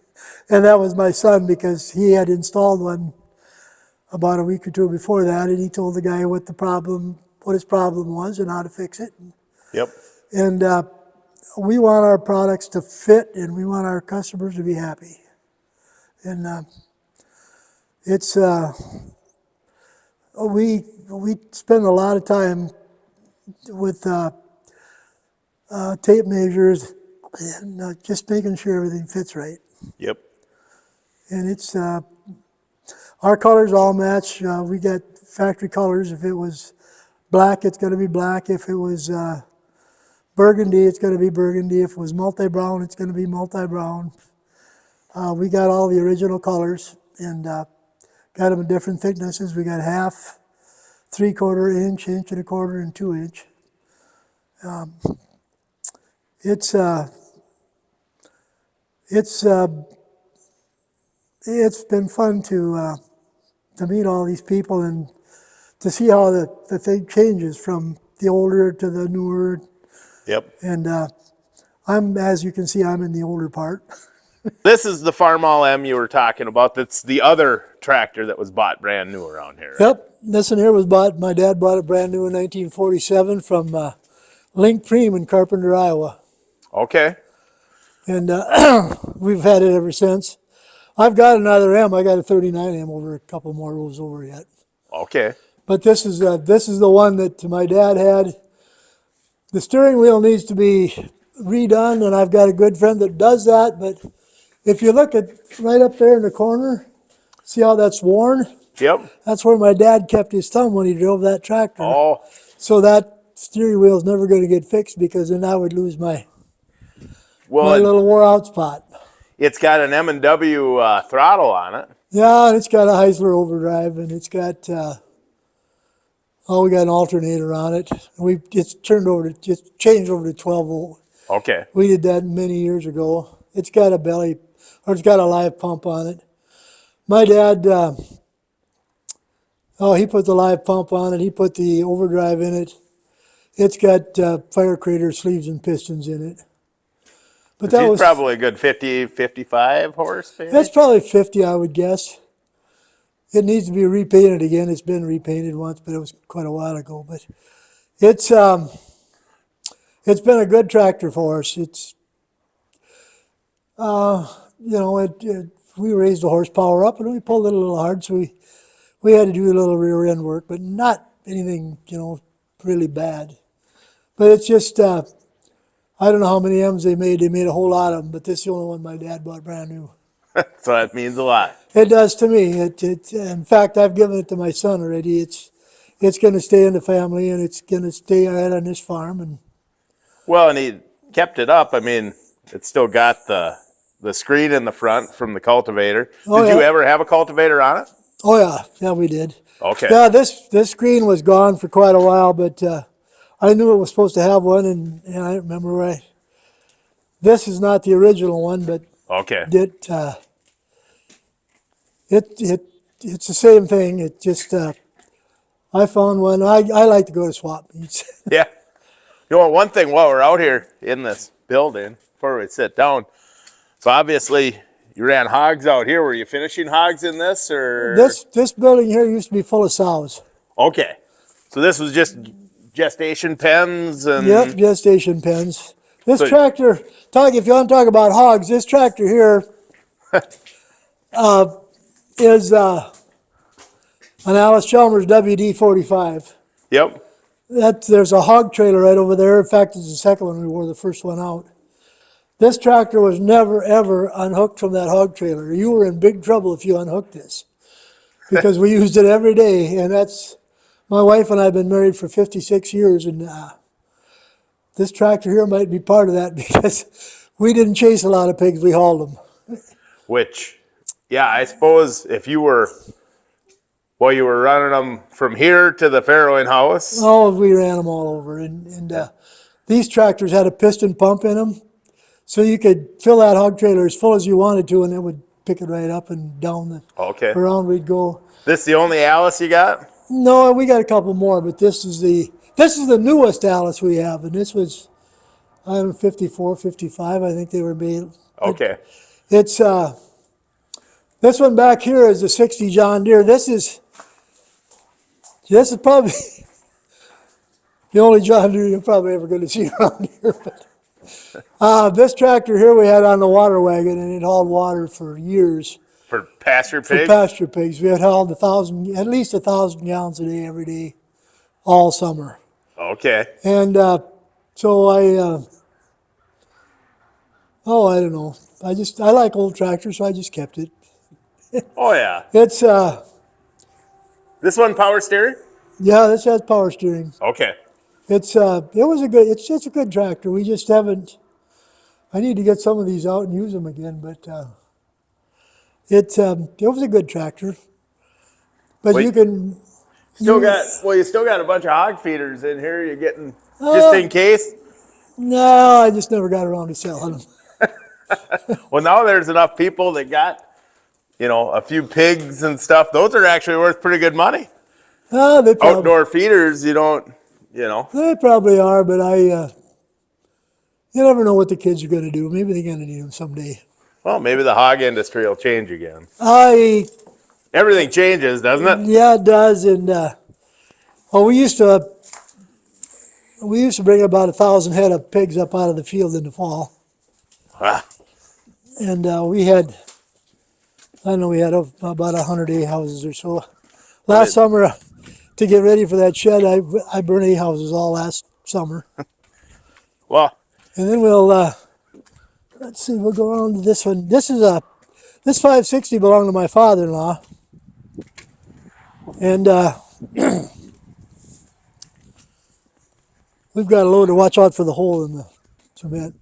And that was my son, because he had installed one about a week or two before that, and he told the guy what his problem was and how to fix it. Yep. And we want our products to fit, and we want our customers to be happy. And we spend a lot of time with tape measures and just making sure everything fits right. Yep. And it's our colors all match. We got factory colors. If it was black, it's going to be black. If it was burgundy, it's going to be burgundy. If it was multi-brown, it's going to be multi-brown. We got all the original colors, and got them in different thicknesses. We got half, 3/4 inch, 1.25 inch, and 2 inch. It's been fun to meet all these people and to see how the thing changes from the older to the newer. Yep. And as you can see, I'm in the older part. This is the Farmall M you were talking about. That's the other tractor that was bought brand new around here. Right? Yep, this one here was my dad bought it brand new in 1947 from Link Preem in Carpenter, Iowa. Okay. And we've had it ever since. I've got another M. I got a 39M over a couple more rows over yet. Okay. But this is the one that my dad had. The steering wheel needs to be redone, and I've got a good friend that does that. But if you look at right up there in the corner, see how that's worn? Yep. That's where my dad kept his thumb when he drove that tractor. Oh. So that steering wheel is never going to get fixed, because then I would lose my little wore out spot. It's got an M&W throttle on it. Yeah, and it's got a Heisler overdrive, and it's got we got an alternator on it. It's changed over to 12 volt. Okay. We did that many years ago. It's got it's got a live pump on it. My dad, he put the live pump on it. He put the overdrive in it. It's got fire crater sleeves and pistons in it. But that was probably a good 50, 55 horse. Maybe? That's probably 50, I would guess. It needs to be repainted again. It's been repainted once, but it was quite a while ago. But it's it's been a good tractor for us. It's, you know, we raised the horsepower up and we pulled it a little hard, so we had to do a little rear end work, but not anything, you know, really bad. But it's just, I don't know how many M's they made. They made a whole lot of them, but this is the only one my dad bought brand new. So that means a lot. It does to me. In fact, I've given it to my son already. It's going to stay in the family, and it's going to stay out on this farm. And Well, and he kept it up. I mean, it's still got the screen in the front from the cultivator. Oh, Did you yeah. ever have a cultivator on it? oh yeah, we did. Okay. Yeah, this screen was gone for quite a while, but I knew it was supposed to have one, and I remember right. This is not the original one, but Okay. it's the same thing. It just I found one. I like to go to swap meets. Yeah. You know, one thing while we're out here in this building, before we sit down, so obviously you ran hogs out here. Were you finishing hogs in this, or? This building here used to be full of sows. Okay. So this was just gestation pens and. Yep, gestation pens. This So- tractor, if you want to talk about hogs, this tractor here is an Alice Chalmers WD-45. Yep. There's a hog trailer right over there. In fact, it's the second one. We wore the first one out. This tractor was never, ever unhooked from that hog trailer. You were in big trouble if you unhooked this, because we used it every day. And my wife and I have been married for 56 years, and this tractor here might be part of that, because we didn't chase a lot of pigs, we hauled them. Which, yeah, I suppose if you were running them from here to the farrowing house. Oh, we ran them all over. And these tractors had a piston pump in them, so you could fill that hog trailer as full as you wanted to, and it would pick it right up and down Okay. around we'd go. This the only Alice you got? No, we got a couple more, but this is the newest Alice we have, and this was, I don't know, 54, 55, I think they were made. Okay. It's this one back here is a 60 John Deere. This is probably the only John Deere you're probably ever going to see around here. But this tractor here we had on the water wagon, and it hauled water for years. For pasture For pigs? pasture pigs. We had hauled at least 1,000 gallons a day every day, all summer. Okay. And so I don't know. I like old tractors, so I just kept it. Oh, yeah. It's This one power steering? yeah, this has power steering. Okay. It's a good tractor. We just haven't. I need to get some of these out and use them again, but it was a good tractor. But Wait. you can. You still got a bunch of hog feeders in here you're getting just in case? No, I just never got around to selling them. Well, now there's enough people that got, a few pigs and stuff. Those are actually worth pretty good money. They probably, Outdoor feeders, you don't. They probably are, but you never know what the kids are going to do. Maybe they're going to need them someday. Well, maybe the hog industry will change again. Everything changes, doesn't it? Yeah, it does. And we used to bring about 1,000 head of pigs up out of the field in the fall. Ah, And we had about 100 hay houses or so. Last summer, to get ready for that shed, I burned hay houses all last summer. well, And then we'll go around to this one. This 560 belonged to my father-in-law. And we've got a load to watch out for the hole in the cement.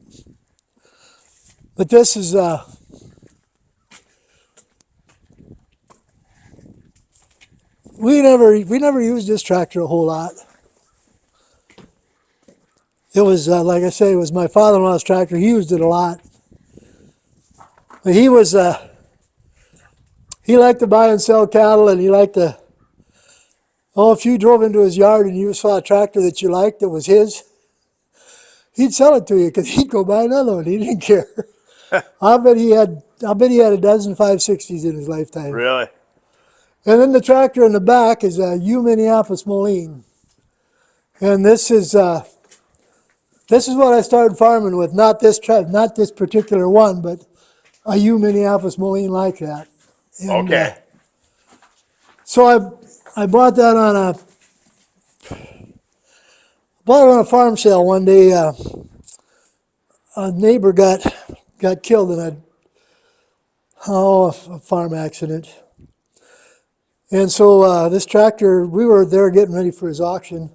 But this is we never used this tractor a whole lot. It was like I say, it was my father-in-law's tractor. He used it a lot. But he liked to buy and sell cattle, and he liked to. Oh, if you drove into his yard and you saw a tractor that you liked that was his, he'd sell it to you because he'd go buy another one. He didn't care. I bet he had a dozen 560s in his lifetime. really? And then the tractor in the back is a U Minneapolis Moline. And this is This is what I started farming with. Not this particular one, but a U Minneapolis mowing like that. And Okay. so I bought that on a farm sale one day. A neighbor got killed in a farm accident. And so this tractor, we were there getting ready for his auction.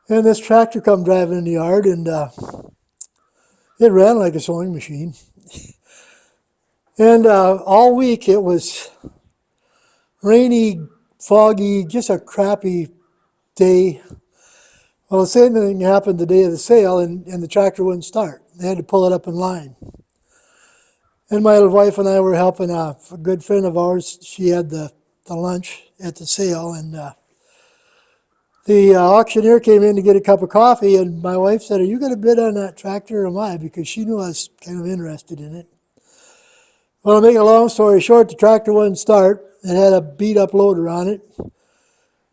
And this tractor come driving in the yard, and it ran like a sewing machine. And all week it was rainy, foggy, just a crappy day. Well, the same thing happened the day of the sale, and the tractor wouldn't start. They had to pull it up in line. And my wife and I were helping a good friend of ours. She had the lunch at the sale, and the auctioneer came in to get a cup of coffee, and my wife said, "Are you going to bid on that tractor or am I?" Because she knew I was kind of interested in it. Well, to make a long story short, the tractor wouldn't start. It had a beat-up loader on it,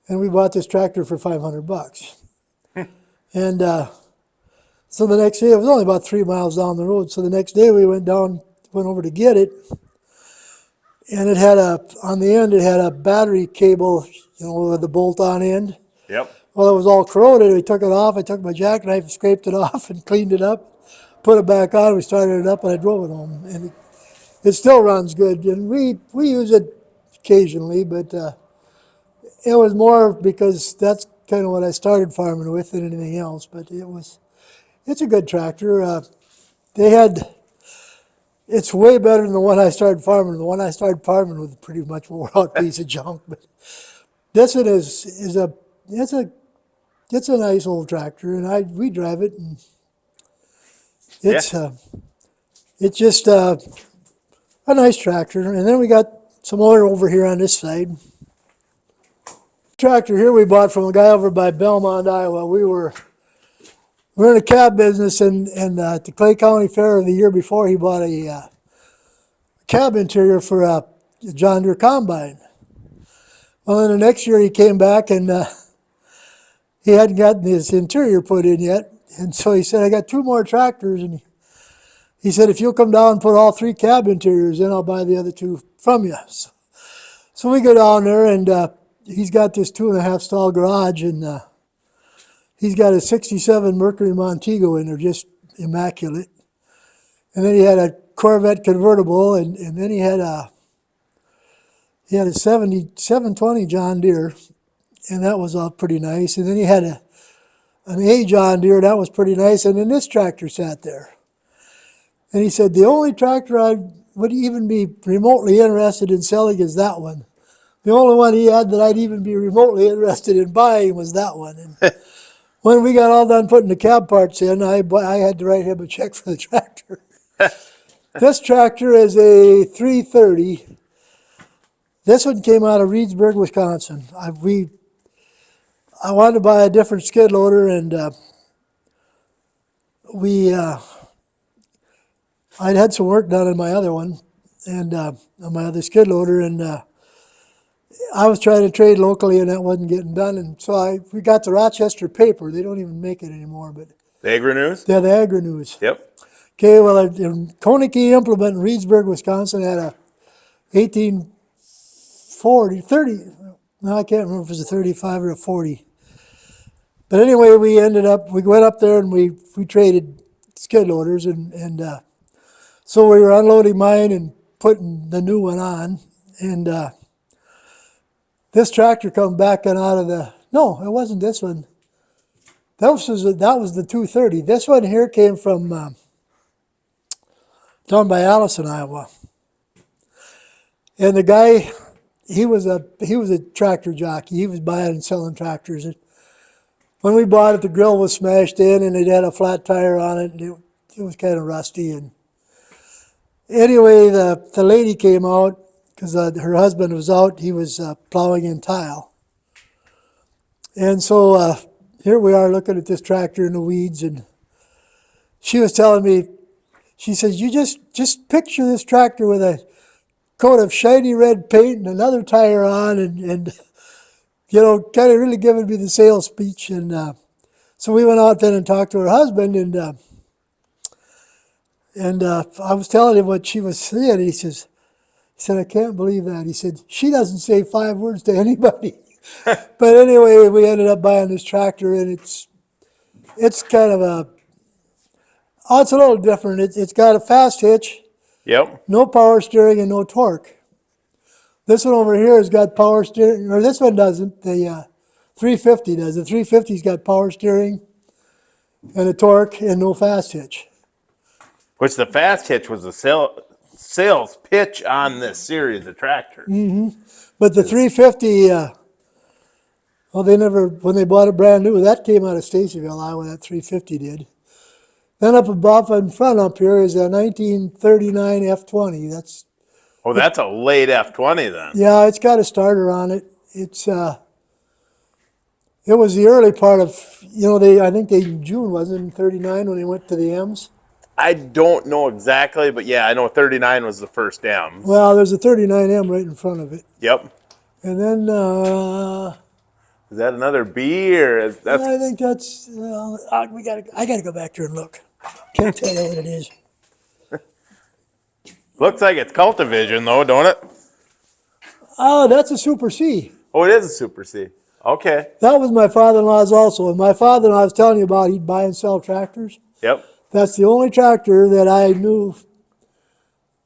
and we bought this tractor for $500. And so the next day, it was only about 3 miles down the road. So the next day, we went over to get it, and it had on the end, it had a battery cable, with the bolt-on end. Yep. Well, it was all corroded. We took it off. I took my jackknife and scraped it off and cleaned it up, put it back on. We started it up, and I drove it home. And it still runs good. And we use it occasionally, but it was more because that's kind of what I started farming with than anything else. But it's a good tractor. It's way better than the one I started farming. The one I started farming was a pretty much wore out piece of junk. But this one it's a nice old tractor, and we drive it, and it's just a nice tractor. And then we got some more over here on this side. Tractor here we bought from a guy over by Belmont, Iowa. We're in a cab business, and at the Clay County Fair the year before, he bought a cab interior for a John Deere combine. Well, then the next year he came back, and he hadn't gotten his interior put in yet. And so he said, "I got 2 more tractors." And he said, "If you'll come down and put all 3 cab interiors in, I'll buy the other 2 from you." So we go down there, and he's got this 2.5 stall garage, and he's got a 67 Mercury Montego in there, just immaculate. And then he had a Corvette convertible, and then he had a 720 John Deere, and that was all pretty nice. And then he had an A John Deere, that was pretty nice. And then this tractor sat there. And he said, "The only tractor I would even be remotely interested in selling is that one. The only one he had that I'd even be remotely interested in buying was that one." And when we got all done putting the cab parts in, I had to write him a check for the tractor. This tractor is a 330. This one came out of Reedsburg, Wisconsin. I wanted to buy a different skid loader, and I'd had some work done on my other one, and on my other skid loader, and I was trying to trade locally, and that wasn't getting done. And so we got the Rochester paper. They don't even make it anymore, but The Agri-News? yeah, the Agri-News. Yep. Okay, well, a Koenigke implement in Reedsburg, Wisconsin had a 30, no, I can't remember if it was a 35 or a 40. But anyway, we went up there and we traded skid loaders, and so we were unloading mine and putting the new one on, and this tractor come backing out of no, it wasn't this one. That was the 230. This one here came from down by Allison, Iowa. And the guy, he was a tractor jockey. He was buying and selling tractors. And when we bought it, the grill was smashed in, and it had a flat tire on it, and it was kind of rusty. And anyway, the lady came out because her husband was out. He was plowing in tile. And so here we are looking at this tractor in the weeds, and she was telling me, she says, "You just picture this tractor with a coat of shiny red paint and another tire on, and kind of really giving me the sales speech." And So we went out then and talked to her husband, and I was telling him what she was saying. He said, I can't believe that. He said, she doesn't say 5 words to anybody. But anyway, we ended up buying this tractor, and it's kind of it's a little different. It's got a fast hitch, Yep. no power steering, and no torque. This one over here has got power steering, or this one doesn't. The 350 does. The 350's got power steering and a torque and no fast hitch. Which the fast hitch was the sales pitch on this series of tractors. But the 350, they never, when they bought it brand new, that came out of Stacyville, Iowa, that 350 did. Then up above in front up here is a 1939 F20. That's a late F20 then. Yeah, it's got a starter on it. It was the early part of, I think in June, wasn't it, in 39 when they went to the M's? I don't know exactly, but yeah, I know 39 was the first M. Well, there's a 39M right in front of it. Yep. And then, Is that another B or is that? I think that's, I gotta go back there and look. Can't tell you what it is. Looks like it's Cultivision though, don't it? Oh, that's a Super C. Oh, it is a Super C. Okay. That was my father-in-law's also. And my father-in-law, I was telling you about, he'd buy and sell tractors. Yep. That's the only tractor that I knew.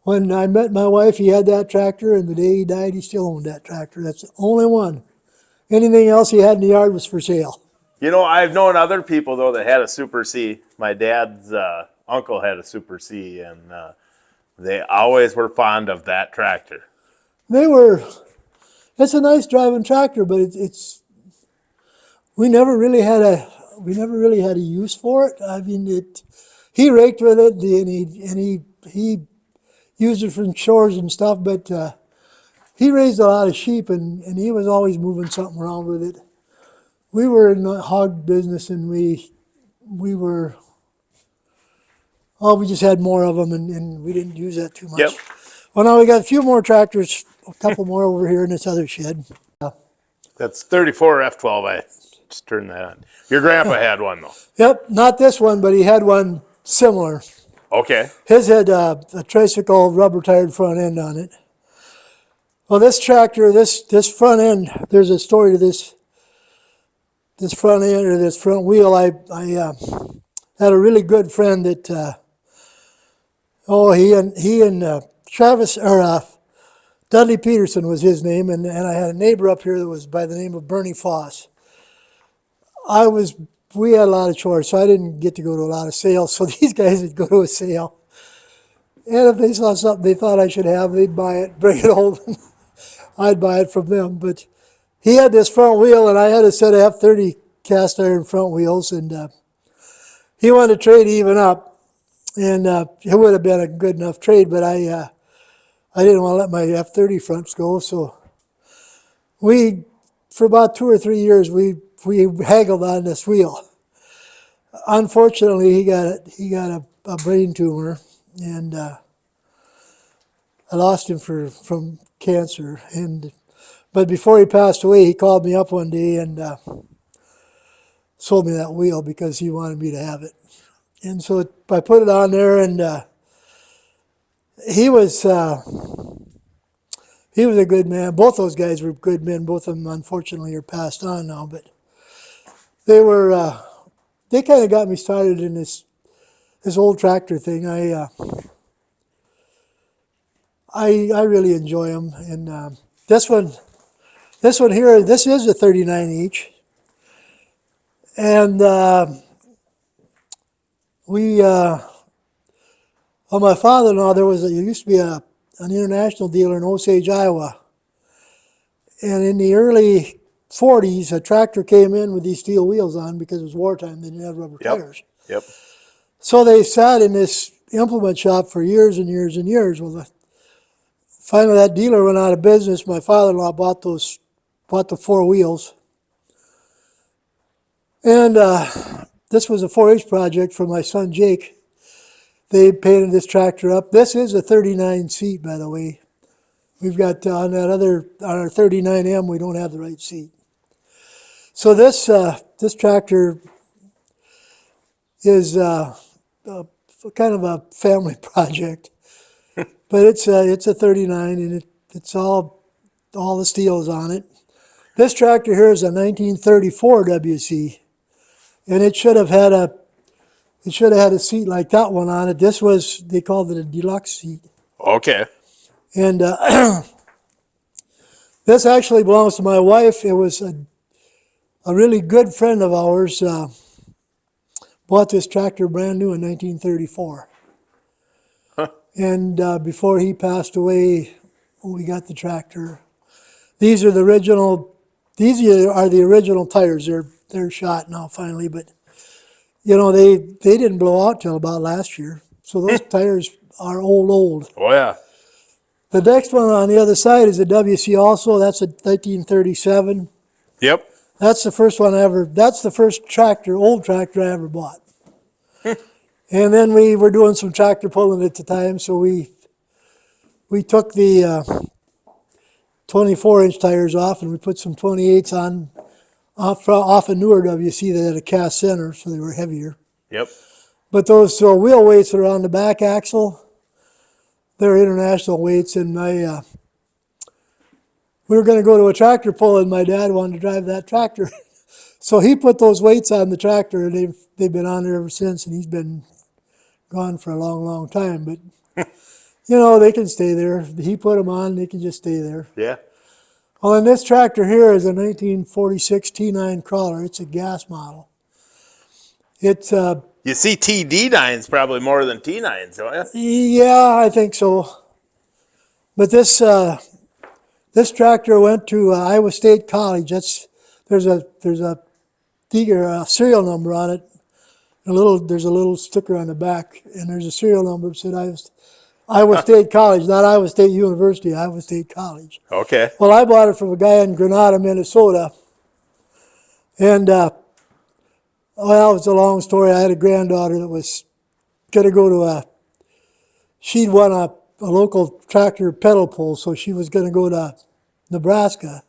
When I met my wife, he had that tractor, and the day he died, he still owned that tractor. That's the only one. Anything else he had in the yard was for sale. I've known other people though that had a Super C. My dad's uncle had a Super C, and they always were fond of that tractor. It's a nice driving tractor, but we never really had a use for it. I mean, he raked with it, and he used it for chores and stuff, but he raised a lot of sheep, and he was always moving something around with it. We were in the hog business, and we just had more of them, and we didn't use that too much. Yep. Well, now we got a few more tractors, a couple more over here in this other shed. That's 34 F12. I just turned that on. Your grandpa had one though. Yep, not this one, but he had one similar. Okay. His had a tricycle rubber-tired front end on it. Well, this tractor, this front end, there's a story to this front end or this front wheel. I had a really good friend that, he and Travis, or Dudley Peterson was his name, and I had a neighbor up here that was by the name of Bernie Foss. We had a lot of chores, so I didn't get to go to a lot of sales, so these guys would go to a sale. And if they saw something they thought I should have, they'd buy it, bring it home. I'd buy it from them. But he had this front wheel, and I had a set of F30 cast iron front wheels, and he wanted to trade even up. And it would have been a good enough trade, but I didn't want to let my F30 fronts go. So for about 2 or 3 years, we haggled on this wheel. Unfortunately, he got a brain tumor, and I lost him from cancer. But before he passed away, he called me up one day and sold me that wheel because he wanted me to have it. And so I put it on there, and he was a good man. Both those guys were good men. Both of them, unfortunately, are passed on now. But they kind of got me started in this old tractor thing. I really enjoy them. And this one here, this is a 39H. And my father-in-law, there used to be an international dealer in Osage, Iowa. And in the early 40s, a tractor came in with these steel wheels on because it was wartime. They didn't have rubber tires. Yep. So they sat in this implement shop for years and years and years. Well, finally that dealer went out of business. My father-in-law bought the 4 wheels. And this was a 4-H project for my son Jake. They painted this tractor up. This is a 39 seat, by the way. We've got on our 39M, we don't have the right seat. So this tractor, is kind of a family project. But it's a 39, and it's all the steel's on it. This tractor here is a 1934 WC, and it should have had a seat like that one on it. This was, they called it a deluxe seat. Okay. And this actually belongs to my wife. It was a really good friend of ours bought this tractor brand new in 1934. Huh. And before he passed away, we got the tractor. These are the original. These are the original tires. They're shot now finally, but you know they didn't blow out till about last year. So those tires are old. Oh yeah. The next one on the other side is a WC also. That's a 1937. Yep. That's the first one I ever. That's the first old tractor I ever bought. And then we were doing some tractor pulling at the time, so we took the 24-inch tires off and we put some 28s on off a newer WC that had a cast center, so they were heavier. Yep. But those wheel weights that are on the back axle, they're international weights, and we were going to go to a tractor pull, and my dad wanted to drive that tractor. So he put those weights on the tractor, and they've been on there ever since, and he's been gone for a long time. But, you know, they can stay there. He put them on, they can just stay there. Yeah. Well, and this tractor here is a 1946 T9 crawler. It's a gas model. It's You see TD9s probably more than T9s, don't you? yeah, I think so. But this tractor went to Iowa State College. There's a serial number on it. There's a little sticker on the back, and there's a serial number that said Iowa State College, not Iowa State University, Iowa State College. Okay. Well, I bought it from a guy in Granada, Minnesota, and well, it's a long story. I had a granddaughter that was going to go to she'd won a local tractor pedal pull, so she was going to go to Nebraska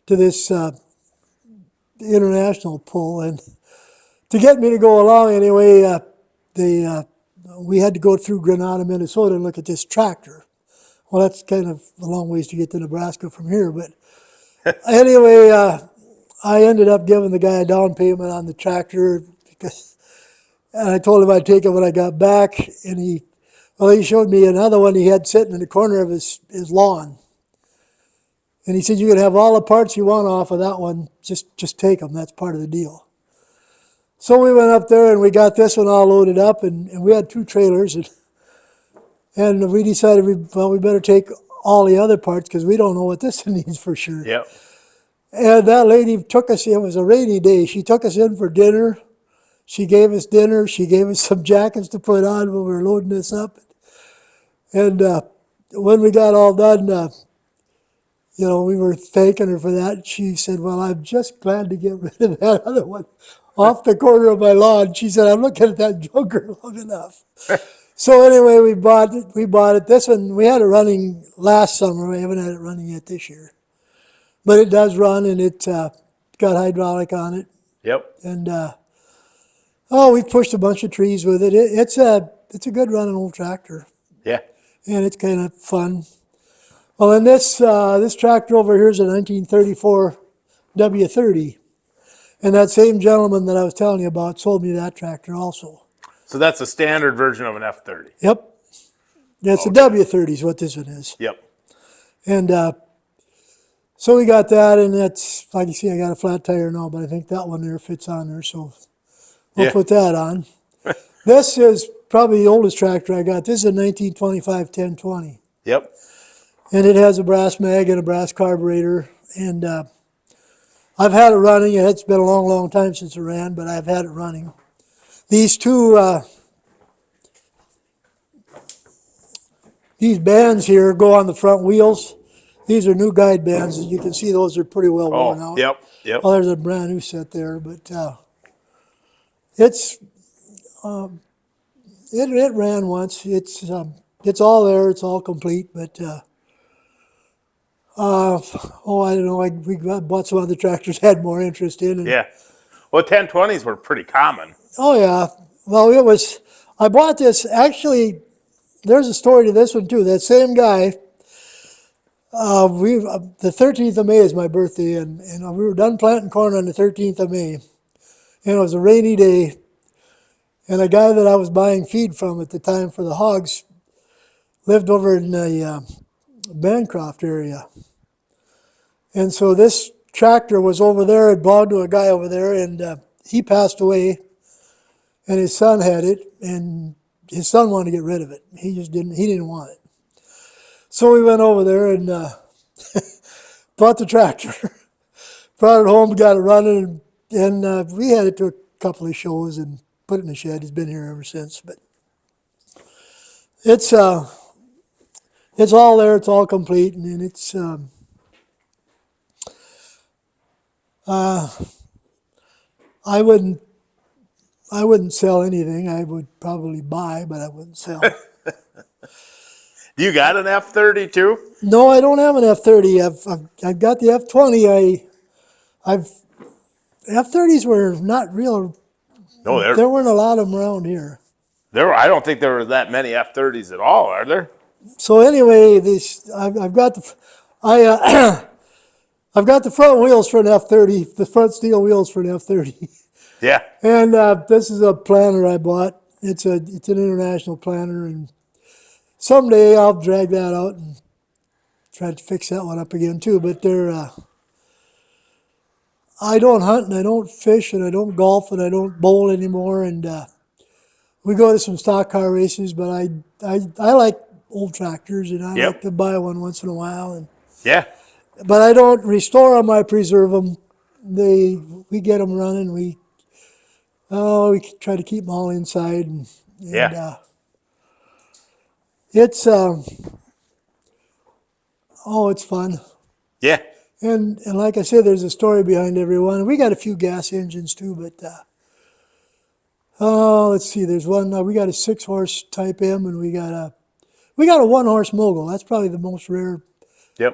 to this international pull, and to get me to go along anyway, we had to go through Granada, Minnesota, and look at this tractor. Well, that's kind of a long ways to get to Nebraska from here, but anyway, I ended up giving the guy a down payment on the tractor and I told him I'd take it when I got back, and he showed me another one he had sitting in the corner of his lawn. And he said, you can have all the parts you want off of that one, just take them, that's part of the deal. So we went up there and we got this one all loaded up, and we had 2 trailers, and we decided we better take all the other parts because we don't know what this needs for sure. Yep. And that lady took us, it was a rainy day, she took us in for dinner. She gave us dinner, she gave us some jackets to put on when we were loading this up. And when we got all done, we were thanking her for that. She said, well, I'm just glad to get rid of that other one off the corner of my lawn. She said, I'm looking at that junker long enough. So anyway, we bought it. This one, we had it running last summer. We haven't had it running yet this year. But it does run, and it's got hydraulic on it. Yep. And, we've pushed a bunch of trees with it. It's a good running old tractor. Yeah. And it's kind of fun. Well, and this tractor over here is a 1934 W30. And that same gentleman that I was telling you about sold me that tractor also. So that's a standard version of an F30. Yep. It's a W30 is what this one is. Yep. And so we got that, and that's, like you see, I got a flat tire now, but I think that one there fits on there, so we'll put that on. This is probably the oldest tractor I got. This is a 1925 1020. Yep. And it has a brass mag and a brass carburetor, and I've had it running. It's been a long time since it ran, but I've had it running. These these bands here go on the front wheels. These are new guide bands. As you can see, those are pretty well worn out. Yep. Well, there's a brand new set there, but it's it ran once. It's all there. It's all complete, but I don't know. We bought some other tractors had more interest in. And, Yeah. Well, 1020s were pretty common. oh yeah. Well, I bought this, actually, there's a story to this one too. That same guy, the 13th of May is my birthday, and we were done planting corn on the 13th of May. And it was a rainy day, and a guy that I was buying feed from at the time for the hogs lived over in the Bancroft area. And so this tractor was over there, it belonged to a guy over there, and he passed away, and his son had it, and his son wanted to get rid of it. He didn't want it. So we went over there and bought the tractor, brought it home, got it running, and we had it to a couple of shows and put it in the shed. It's been here ever since. But it's all there. It's all complete, and it's I wouldn't sell anything. I would probably buy, but I wouldn't sell. You got an F30 too? No, I don't have an F30. I've got the F20. F30s were not real. No, There weren't a lot of them around here. I don't think there were that many F30s at all, are there? So anyway, I've got I've got the front wheels for an F30, the front steel wheels for an F30. Yeah. And this is a planter I bought. It's an international planter, and someday I'll drag that out and try to fix that one up again too. But I don't hunt and I don't fish and I don't golf and I don't bowl anymore. And we go to some stock car races, but I like old tractors, and I like to buy one once in a while. And Yeah. but I don't restore them. I preserve them. We get them running. We try to keep them all inside, and it's it's fun. Yeah. And like I said, there's a story behind every one. We got a few gas engines too, but let's see. There's one. We got a 6-horse Type M, and we got a 1-horse mogul. That's probably the most rare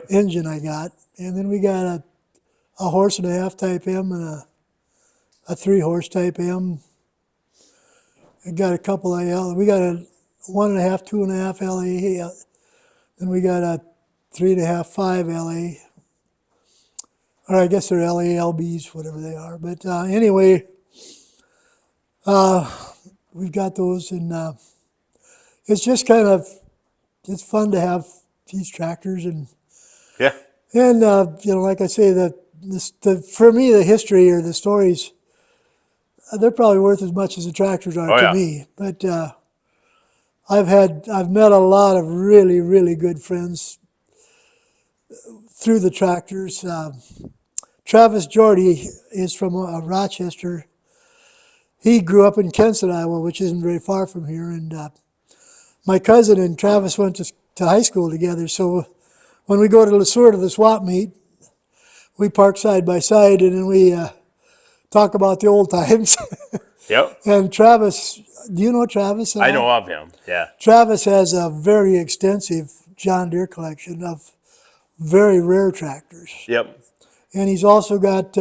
engine I got. And then we got a 1.5-horse Type M and a 3-horse Type M. We got a couple of we got a 1.5, 2.5 LA. Then we got a 3.5, 5 LA. Or I guess they're LA LBs, whatever they are. But anyway, we've got those, and it's just it's fun to have these tractors, and like I say, for me, the history or the stories, they're probably worth as much as the tractors are to me. But I've met a lot of really, really good friends through the tractors. Travis Jordy is from Rochester. He grew up in Kensett, Iowa, which isn't very far from here. And my cousin and Travis went to high school together. So when we go to Le Sueur to the swap meet, we park side by side, and then we talk about the old times. Yep. And Travis, do you know Travis? I know of him, yeah. Travis has a very extensive John Deere collection of very rare tractors. Yep. And he's also got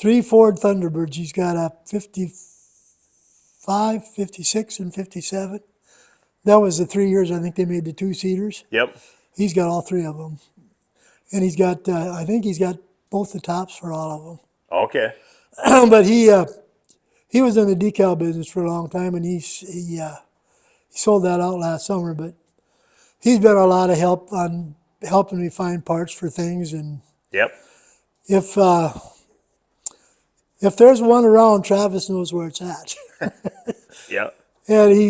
3 Ford Thunderbirds. He's got a 55, 56, and 57. That was the 3 years I think they made the 2-seaters. Yep. He's got all 3 of them. And he's got, I think he's got both the tops for all of them. Okay. But he was in the decal business for a long time, and he sold that out last summer. But he's been a lot of help on helping me find parts for things. And if there's one around, Travis knows where it's at. Yep. And he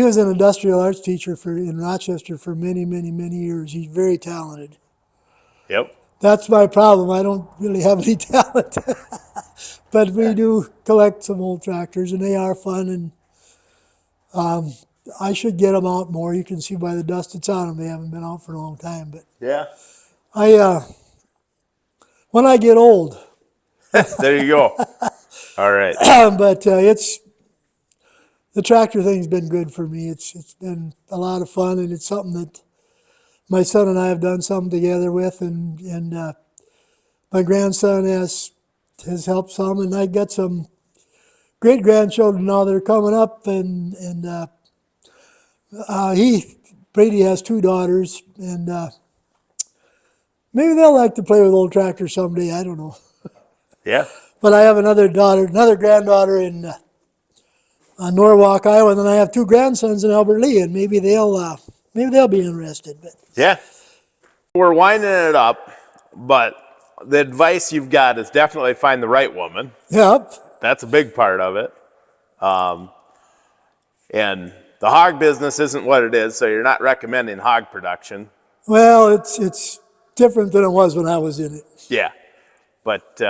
was an industrial arts teacher in Rochester for many, many, many years. He's very talented. Yep. That's my problem. I don't really have any talent. But we do collect some old tractors, and they are fun. And I should get them out more. You can see by the dust that's on them. They haven't been out for a long time. But when I get old. There you go. All right. But the tractor thing's been good for me. It's been a lot of fun, and it's something that my son and I have done something together with, and my grandson has helped some, and I got some great grandchildren now that are coming up, and Brady has 2 daughters, and maybe they'll like to play with old tractors someday. I don't know. Yeah. But I have another granddaughter in Norwalk, Iowa, and then I have 2 grandsons in Albert Lee, and maybe they'll be interested. But Yeah. We're winding it up, but the advice you've got is definitely find the right woman. yep, That's a big part of it. And the hog business isn't what it is, so you're not recommending hog production. well, it's different than it was when I was in it. Yeah. But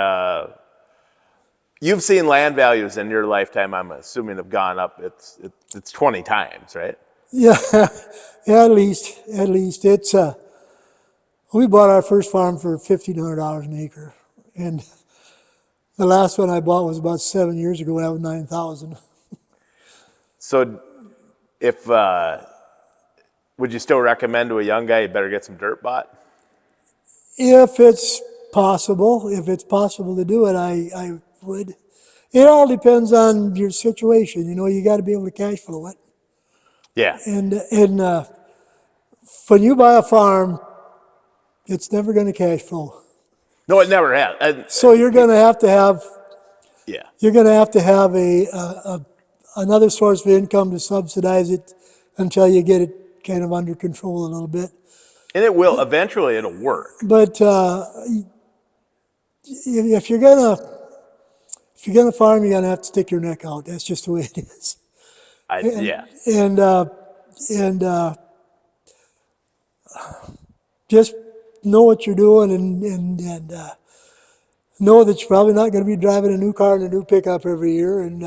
you've seen land values in your lifetime, I'm assuming, have gone up. It's 20 times, right? Yeah, yeah, at least it's we bought our first farm for $1,500 an acre, and the last one I bought was about 7 years ago. That was $9,000. So if would you still recommend to a young guy you better get some dirt bought? If it's possible to do it, I would. It all depends on your situation. You know, you got to be able to cash flow it. Yeah. And when you buy a farm, it's never going to cash flow. No, it never has. So you're going to have to have Yeah. another source of income to subsidize it until you get it kind of under control a little bit. And it will, eventually it'll work. But if you're gonna farm, you're gonna have to stick your neck out. That's just the way it is. Yeah. And just know what you're doing, and know that you're probably not going to be driving a new car and a new pickup every year, and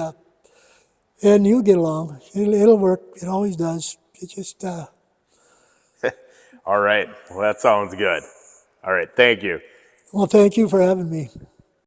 you'll get along. It'll work. It always does. It just. All right. Well, that sounds good. All right. Thank you. Well, thank you for having me.